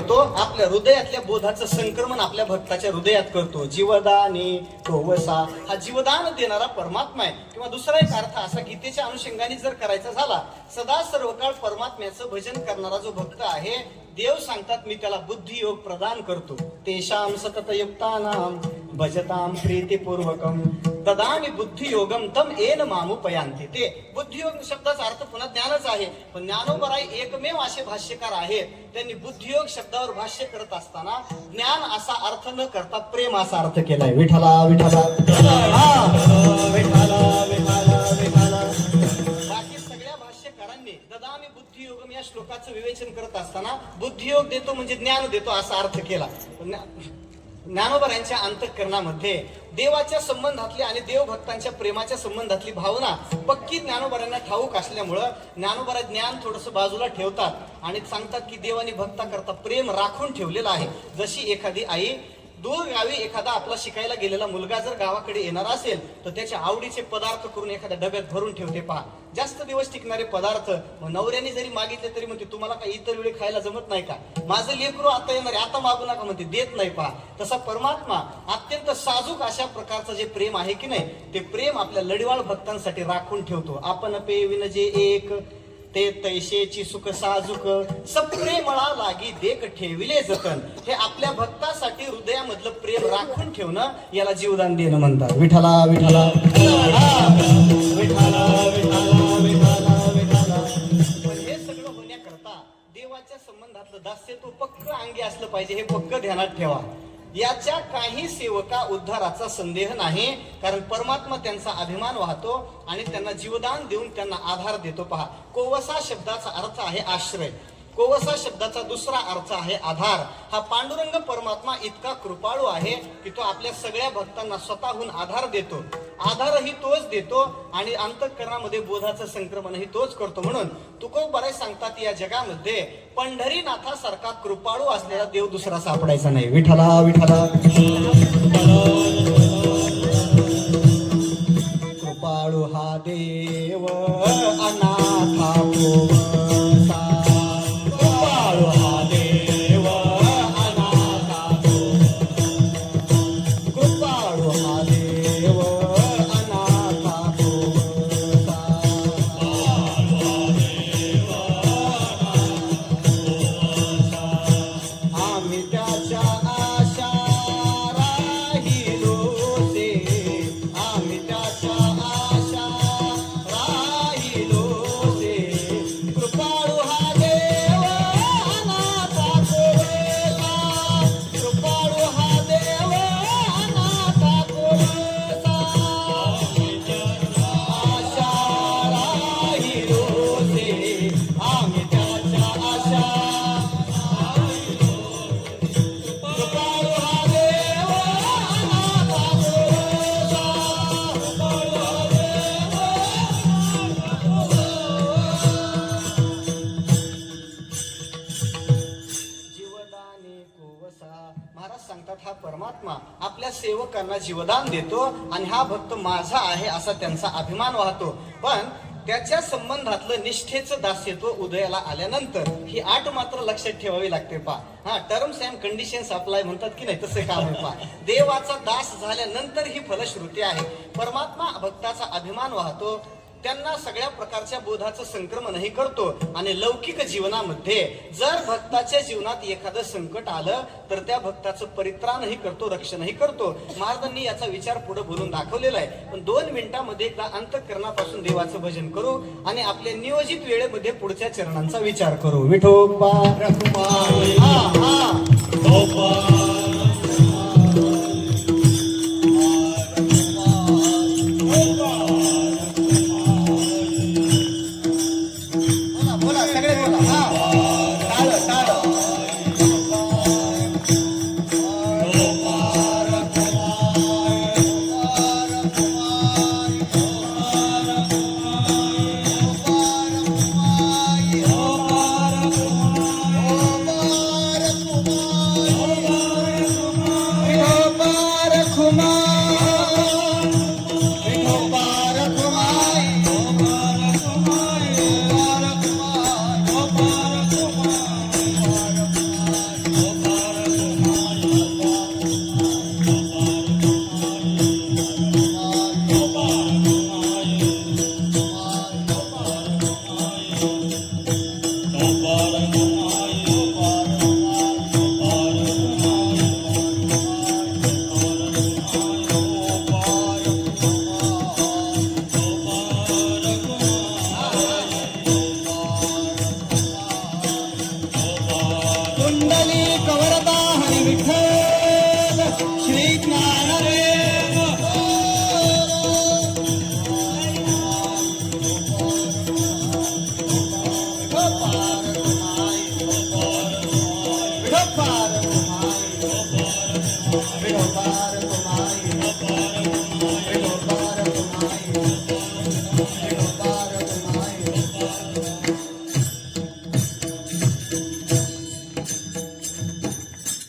तो आपल्या हृदयातल्या बोधाचं संक्रमण आपल्या भक्ताच्या हृदयात करतो. जीवदाने कोवसा. हा जीवदान देणारा परमात्मा आहे. किंवा दुसरा एक अर्थ असा गीतेच्या अनुषंगाने जर करायचा झाला, सदा सर्व काळ परमात्म्याचं भजन करणारा जो भक्त आहे देव सांगतात मी त्याला बुद्धियोग प्रदान करतो. तेषाम सततयुक्तानाम भजताम प्रीतिपूर्वकम ददामी बुद्धियोगम तम येन मामुपयांती. ते बुद्धियोग शब्दाचा अर्थ पुन्हा ज्ञानच आहे. पण ज्ञानोबराय एकमेव असे भाष्यकार आहेत. त्यांनी बुद्धियोग शब्दावर भाष्य करत असताना ज्ञान असा अर्थ न करता प्रेम असा अर्थ केलाय. विठाला विठाला विठाला विठाला विठाला. बाकी सगळ्या भाष्यकारांनी ददामी बुद्धियोगम या श्लोकाचं विवेचन करत असताना बुद्धियोग देतो म्हणजे ज्ञान देतो असा अर्थ केला. ज्ञानोबरांच्या अंतःकरणामध्ये देवाच्या संबंधातली आणि देवभक्तांच्या प्रेमाच्या संबंधातली भावना पक्की ज्ञानोबरांना ठाऊक असल्यामुळं ज्ञानोबरा ज्ञान थोडंसं बाजूला ठेवतात आणि सांगतात की देवाने भक्ता करता प्रेम राखून ठेवलेलं आहे. जशी एखादी आई दूर गावी एखादा आपला शिकायला गेलेला मुलगा जर गावाकडे येणार असेल तर त्याच्या आवडीचे पदार्थ करून एखाद्या डब्यात भरून ठेवते पहा. जास्त दिवस टिकणारे पदार्थ. नवऱ्याने जरी मागितले तरी म्हणते तुम्हाला काही इतर वेळी खायला जमत नाही का? माझं लेकरू आता येणार आता मागू नका म्हणते, देत नाही पहा. तसा परमात्मा अत्यंत साजूक अशा प्रकारचं जे प्रेम आहे की नाही ते प्रेम आपल्या लढिवाळ भक्तांसाठी राखून ठेवतो. आपण पे विनजे एक ते तैशेची सुख साजुक सप्रेमळा लागी देख ठेविले जतन. हे आपल्या भक्तासाठी हृदयामधलं प्रेम राखून ठेवणं याला जीवदान देणं म्हणतात. विठाला विठाला विठाला विठाला विठाला विठाला. हे सगळं होण्याकरता देवाच्या संबंधातलं दास्यत्व पक्क अंगी असलं पाहिजे. हे पक्क ध्यानात ठेवा. याच्या काही सेवका उद्धाराचा संदेह नाही, कारण परमात्मा त्यांचा अभिमान वाहतो आणि त्यांना जीवदान देऊन त्यांना आधार देतो. पहा, कोवसा शब्दाचा अर्थ आहे आश्रय. कोवसा शब्दाचा दुसरा अर्थ आहे आधार. हा पांडुरंग परमात्मा इतका कृपाळू आहे की तो आपल्या सगळ्या भक्तांना स्वतःहून आधार देतो. आधारही तोच देतो आणि अंतःकरणामध्ये बोधाचं संक्रमणही तोच करतो. म्हणून तुकोबाराय सांगतात, या जगामध्ये पंढरीनाथासारखा कृपाळू असलेला देव दुसरा सापडायचा नाही. विठ्ठला विठ्ठला. कृपाळू हा देव अनाथा कोवसा. कृपाळू हा देव अनाथा कोवसा. कृपाळू हा देव अनाथा कोवसा. आम्ही त्याच्या आशा राहिलो से. आम्ही त्याच्या आशा राहिलो से. कृपाळू हा देव अनाथा कोवसा. कृपाळू हा देव अनाथा कोवसा. आशा राहिलो से. आम्ही त्याच्या आशा. कृपाळू हा देव अनाथा कोवसा. जीवदानी कोवसा. महाराज सांगतात, हा परमात्मा आपल्या सेवकांना जीवदान देतो आणि हा भक्त माझा आहे असा त्यांचा अभिमान वाहतो. पण त्याच्या संबंधातलं निष्ठेचं दास्यत्व उदयाला आल्यानंतर ही आट मात्र लक्षात ठेवावी लागते. पहा, हा टर्म्स अँड कंडिशन्स अप्लाय म्हणतात की नाही, तसे काम आहे. पहा, देवाचा दास झाल्यानंतर ही फलश्रुती आहे. परमात्मा भक्ताचा अभिमान वाहतो, त्यांना सगळ्या प्रकारच्या बोधाचं संक्रमणही करतो आणि लौकिक जीवनामध्ये जर भक्ताच्या जीवनात एखादं संकट आलं तर त्या भक्ताचं परित्राणही करतो, रक्षणही करतो. महाराजांनी याचा विचार पुढे बोलून दाखवलेला आहे. पण 2 मिनिटांमध्ये एकदा अंतःकरणापासून देवाचं भजन करू आणि आपल्या नियोजित वेळेमध्ये पुढच्या चरणांचा विचार करू. विठोबा रखुमाई. हा हा. बोला, बोला, सगळे बोला. हा, टाळं, टाळं. कुंडली कवरता हरी विठ्ठल श्री ज्ञानदेव.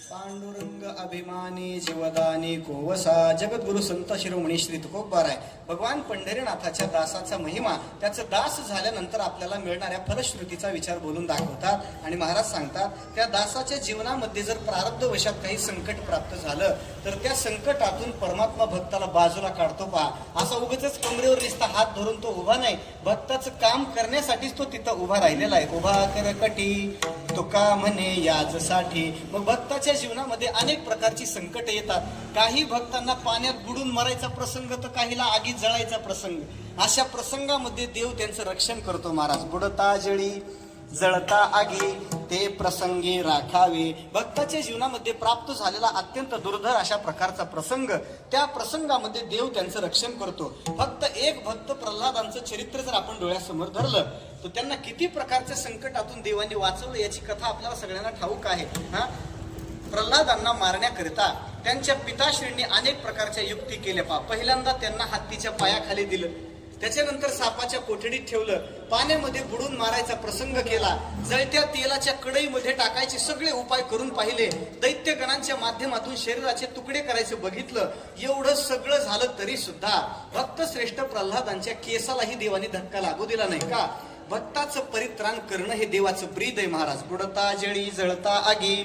पांडुरंग अभिमानी जीवदानी कोवसा. जगद्गुरु संत शिरोमणी श्री तुकोबाराय भगवान पंढरीनाथाच्या दासाचा महिमा, त्याचं दास झाल्यानंतर आपल्याला मिळणाऱ्या फलश्रुतीचा विचार बोलून दाखवतात आणि महाराज सांगतात, त्या दासाच्या जीवनामध्ये जर प्रारब्धवशात काही संकट प्राप्त झालं तर त्या संकटातून परमात्मा भक्ताला बाजूला काढतो. पहा, असा उगाचच कमरेवर नुसता हात धरून तो उभा नाही, भक्ताचं काम करण्यासाठीच तो तिथं उभा राहिलेला आहे. उभा कर कटी तुका म्हणे याजसाठी. मग भक्ताच्या जीवनामध्ये अनेक प्रकारची संकट येतात. काही भक्तांना पाण्यात बुडून मरायचा प्रसंग तर काहीला आगीत जळायचा प्रसंग. अशा प्रसंगामध्ये देव त्यांचं रक्षण करतो. महाराज बुडता जळी जळता आगी ते प्रसंगी राखावे. भक्ताच्या जीवनामध्ये प्राप्त झालेला अत्यंत दुर्धर अशा प्रकारचा प्रसंग, त्या प्रसंगामध्ये देव त्यांचं रक्षण करतो. फक्त एक भक्त प्रल्हादांचं चरित्र जर आपण डोळ्यासमोर धरलं तर त्यांना किती प्रकारच्या संकटातून देवाने वाचवलं याची कथा आपल्याला सगळ्यांना ठाऊक आहे. प्रल्हादांना मारण्याकरिता त्यांच्या पिताश्रींनी अनेक प्रकारच्या युक्ती केल्या. पहिल्यांदा त्यांना हत्तीच्या पायाखाली दिलं, त्याच्यानंतर सापाच्या कोठडीत ठेवलं, पाण्यामध्ये बुडून मारायचा प्रसंग केला, जळत्या तेलाच्या कढईमध्ये टाकायचे सगळे उपाय करून पाहिले, दैत्यगणांच्या माध्यमातून शरीराचे तुकडे करायचे बघितलं. एवढं सगळं झालं तरी सुद्धा भक्त श्रेष्ठ प्रल्हादांच्या केसालाही देवाने धक्का लागू दिला नाही. का? भक्ताचं परित्राण करणं हे देवाचं प्रीत आहे महाराज. बुडता जळी जळता आगी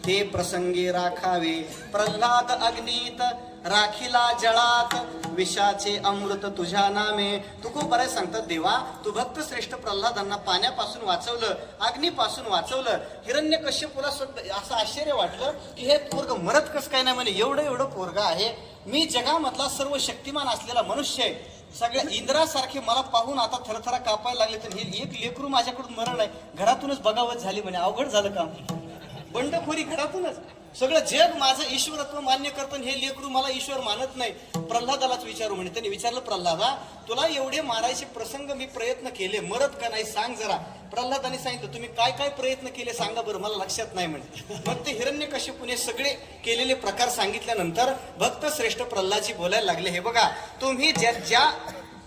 ते प्रसंगी राखावे. प्रल्हाद अग्नीत राखीला जळात विषाचे अमृत तुझ्या नामे. तुकोबाराय सांगतात, देवा तू भक्त श्रेष्ठ प्रल्हादांना पाण्यापासून वाचवलं, अग्नीपासून वाचवलं. हिरण्यकश्यपूला सुद्धा असं आश्चर्य वाटलं की हे पोरग मरत कस काय नाही, म्हणे एवढं पोरग आहे, मी जगामधला सर्व शक्तिमान असलेला मनुष्य आहे, सगळ्या इंद्रासारखे मला पाहून आता थरथरा कापायला लागले, तर हे एक लेकरू माझ्याकडून मरण आहे, घरातूनच बघावत झाली, म्हणे अवघड झालं काम. बंडखोरी घरातूनच, सगळं जग माझं ईश्वरत्व मान्य करतं, हे लेकरू मला ईश्वर मानत नाही. प्रल्हादालाच विचारू म्हणे. त्यांनी विचारलं, प्रल्हादा तुला एवढे मारायचे प्रसंग मी प्रयत्न केले, मरत का नाही सांग जरा. प्रल्हादाने सांगितलं, तुम्ही काय काय प्रयत्न केले सांगा बरं, मला लक्षात नाही म्हणे. मग ते हिरण्यकश्यपूने सगळे केलेले प्रकार सांगितल्यानंतर भक्त श्रेष्ठ प्रल्हादजी बोलायला लागले, हे बघा तुम्ही ज्या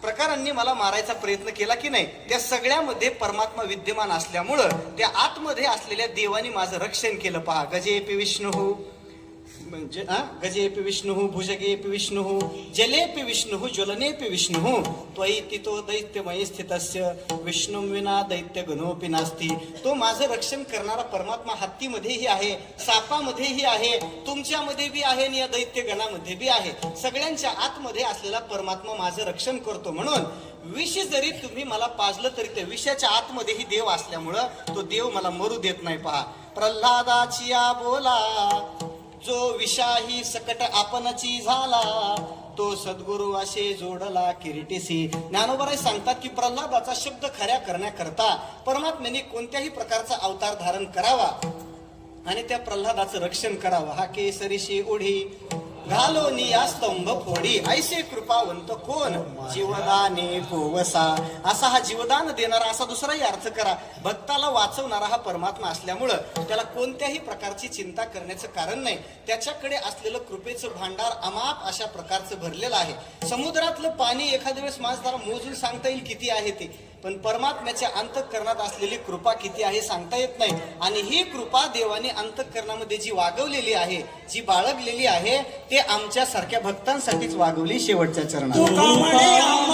प्रकारांनी मला मारायचा प्रयत्न केला की नाही, त्या सगळ्यामध्ये परमात्मा विद्यमान असल्यामुळं त्या आतमध्ये असलेल्या देवानी माझं रक्षण केलं. पहा, गजेपि विष्णू म्हणजे गजेपि विष्णु भुजगेपि विष्णु जलेपि विष्णु ज्वलनेपि विष्णु त्वयि तितो दैत्यमयी स्थितस्य विष्णु विना दैत्य गणोपि नास्ति. तो माझं रक्षण करणारा परमात्मा हत्तीमध्येही आहे, सापामध्येही आहे, तुमच्यामध्ये बी आहे आणि या दैत्य गणामध्ये बी आहे. सगळ्यांच्या आतमध्ये असलेला परमात्मा माझं रक्षण करतो. म्हणून विष जरी तुम्ही मला पाजलं तरी त्या विषाच्या आतमध्येही देव असल्यामुळं तो देव मला मरू देत नाही. पहा, प्रल्हादाची या बोला जो विषाही सकट आपणची झाला, तो सद्गुरु असे जोडला किरीटीसी. ज्ञानोबाराय सांगतात की प्रल्हादाचा शब्द खऱ्या करण्याकरता परमात्म्याने कोणत्याही प्रकारचा अवतार धारण करावा आणि त्या प्रल्हादाचं रक्षण करावं. हा केसरीशी ओढी घालो निया स्तंभ फोडी, ऐसे कृपावंत कोण जीवदाने पोवसा. असा हा जीवदान देणारा असा दुसराही अर्थ करा. भक्ताला वाचवणारा हा परमात्मा असल्यामुळं त्याला कोणत्याही प्रकारची चिंता करण्याचं कारण नाही. त्याच्याकडे असलेलं कृपेचं भांडार अमाप अशा प्रकारचं भरलेलं आहे. समुद्रातलं पाणी एखाद्या वेळेस माणसाला मोजून सांगता येईल किती आहे ते, पण परमात्म्याच्या अंतःकरणात असलेली कृपा किती आहे सांगता येत नाही. आणि ही कृपा देवाने अंतःकरणामध्ये जी वागवलेली आहे, जी बाळगलेली आहे, ते आमच्या सारख्या भक्तांसाठीच वागवली शेवटच्या चरणात.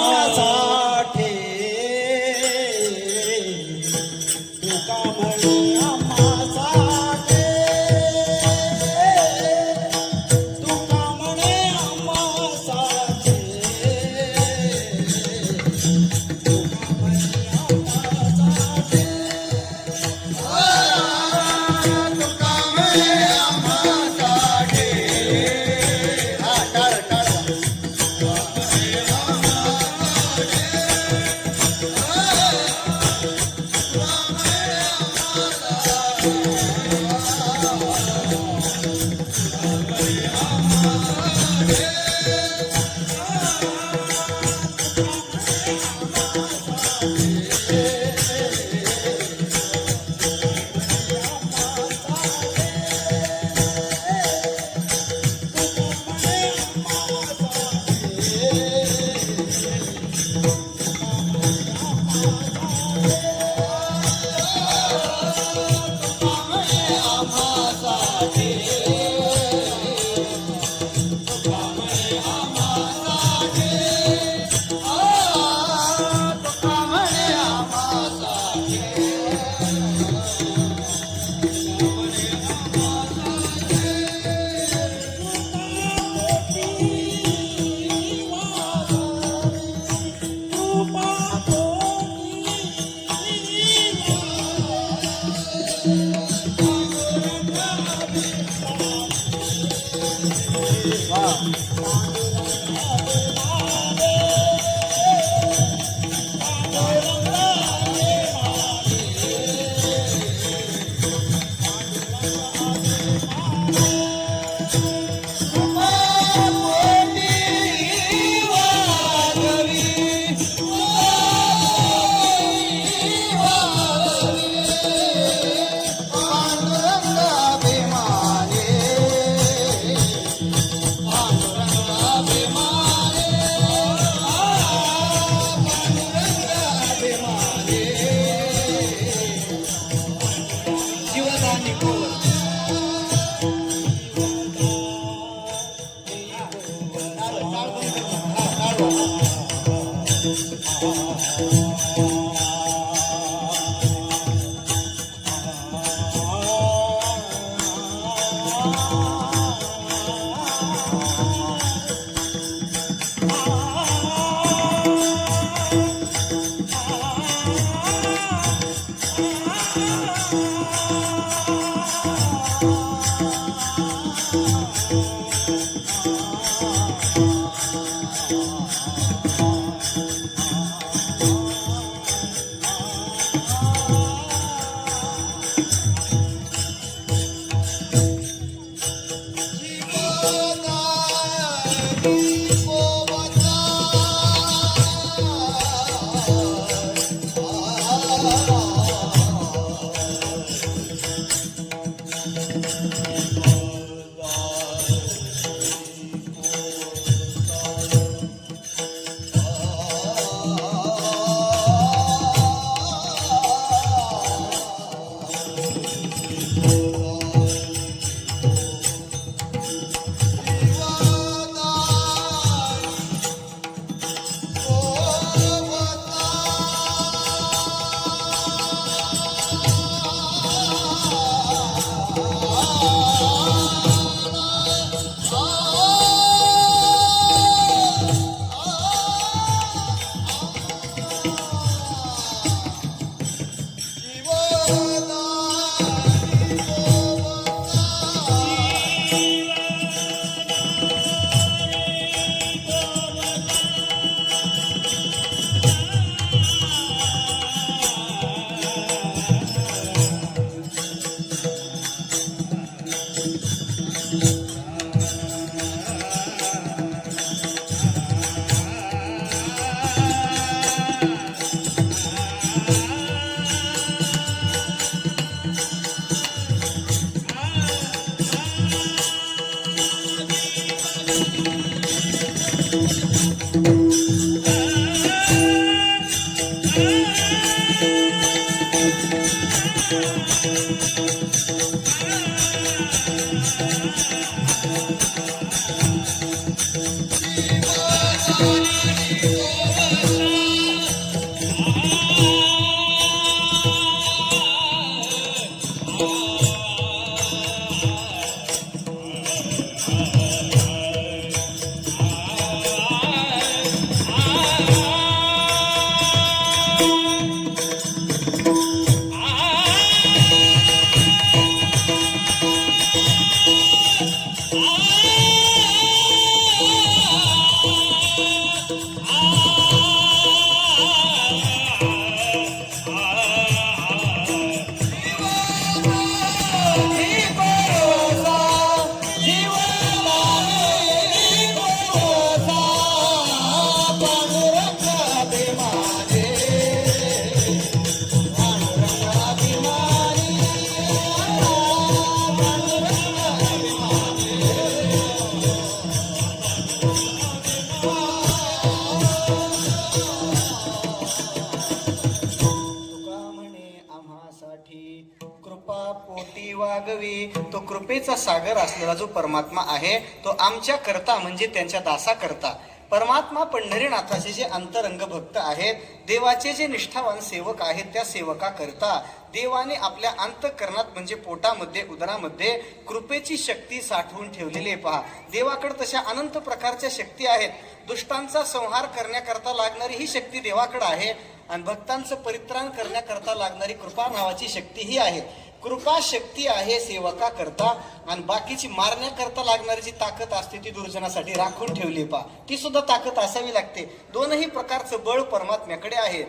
कृपा पोटी वागवी. तो कृपेचा सागर असलेला जो परमात्मा आहे तो आमच्या करता म्हणजे त्यांच्या दासा करता. परमात्मा पंढरीनाथाचे जे अंतरंग भक्त आहेत, देवाचे जे निष्ठावान सेवक आहेत, त्या सेवका करता देवाने आपल्या अंतःकरणात म्हणजे पोटामध्ये उदरामध्ये कृपेची शक्ती साठवून ठेवलेली आहे. पहा, देवाकडे तशा अनंत प्रकारच्या शक्ती आहेत. दुष्टांचा संहार करण्याकरता लागणारी ही शक्ती देवाकडे आहे आणि भक्तांचं परित्राण करण्याकरता लागणारी कृपा नावाची शक्ती ही आहे. कृपा शक्ती आहे सेवका करता आणि बाकीची मारण्याकरता लागणारी जी ताकद असते ती दुर्जनासाठी राखून ठेवली. पा ती सुद्धा ताकद असावी लागते. दोनही प्रकारचं बळ परमात्म्याकडे आहे.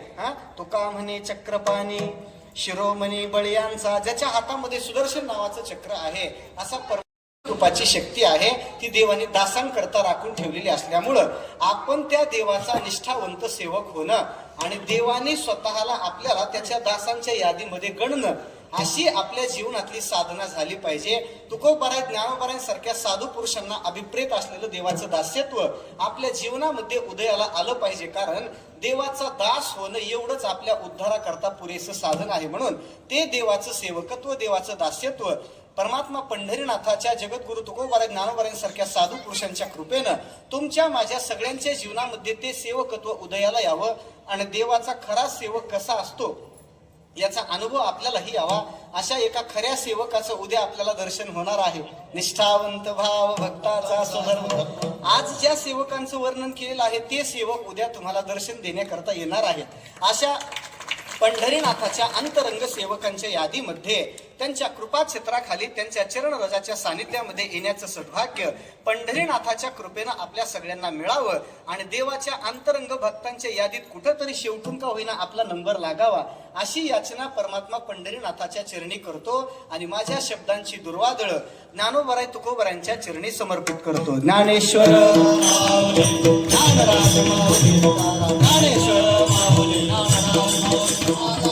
तुका म्हणे चक्रपाणी शिरोमणी बळयांचा, ज्याच्या हातामध्ये सुदर्शन नावाचं चक्र आहे, असा कृपाची शक्ती आहे ती देवाने दासांकरता राखून ठेवलेली असल्यामुळं आपण त्या देवाचा निष्ठावंत सेवक होणं आणि देवाने स्वतःला आपल्याला त्याच्या दासांच्या यादीमध्ये गणणं अशी आपल्या जीवनातली साधना झाली पाहिजे. तुकोबाराय ज्ञानोबारायांसारख्या साधू पुरुषांना अभिप्रेत असलेलं देवाचं दास्यत्व आपल्या जीवनामध्ये उदयाला आलं पाहिजे. कारण देवाचा दास होणं एवढंच आपल्या उद्धाराकरता पुरेसं साधन आहे. म्हणून ते देवाचं सेवकत्व, देवाचं दास्यत्व परमात्मा पंढरीनाथाच्या जगद्गुरु तुकोबाराय ज्ञानोबारायांसारख्या साधू पुरुषांच्या कृपेनं तुमच्या माझ्या सगळ्यांच्या जीवनामध्ये ते सेवकत्व उदयाला यावं आणि देवाचा खरा सेवक कसा असतो याचा अनुभव आपल्यालाही यावा. अशा एका खऱ्या सेवकाचं उद्या आपल्याला दर्शन होणार आहे. निष्ठावंत भाव भक्ताचा स्वधर्म. आज ज्या सेवकांचं वर्णन केलेलं आहे ते सेवक उद्या तुम्हाला दर्शन देण्याकरता येणार आहेत. अशा पंढरीनाथाच्या अंतरंग सेवकांच्या यादीमध्ये त्यांच्या कृपा क्षेत्राखाली त्यांच्या चरण रजाच्या सानिध्यामध्ये येण्याचं सद्भाग्य पंढरीनाथाच्या कृपेनं आपल्या सगळ्यांना मिळावं आणि देवाच्या अंतरंग भक्तांच्या यादीत कुठंतरी शेवटून का होईना आपला नंबर लागावा अशी याचना परमात्मा पंढरीनाथाच्या चरणी करतो आणि माझ्या शब्दांची दुर्वादळ ज्ञानोबाराय तुकोबारायांच्या चरणी समर्पित करतो. ज्ञानेश्वर ज्ञानराज माऊली, ज्ञानेश्वर माऊली, ज्ञानराज माऊली.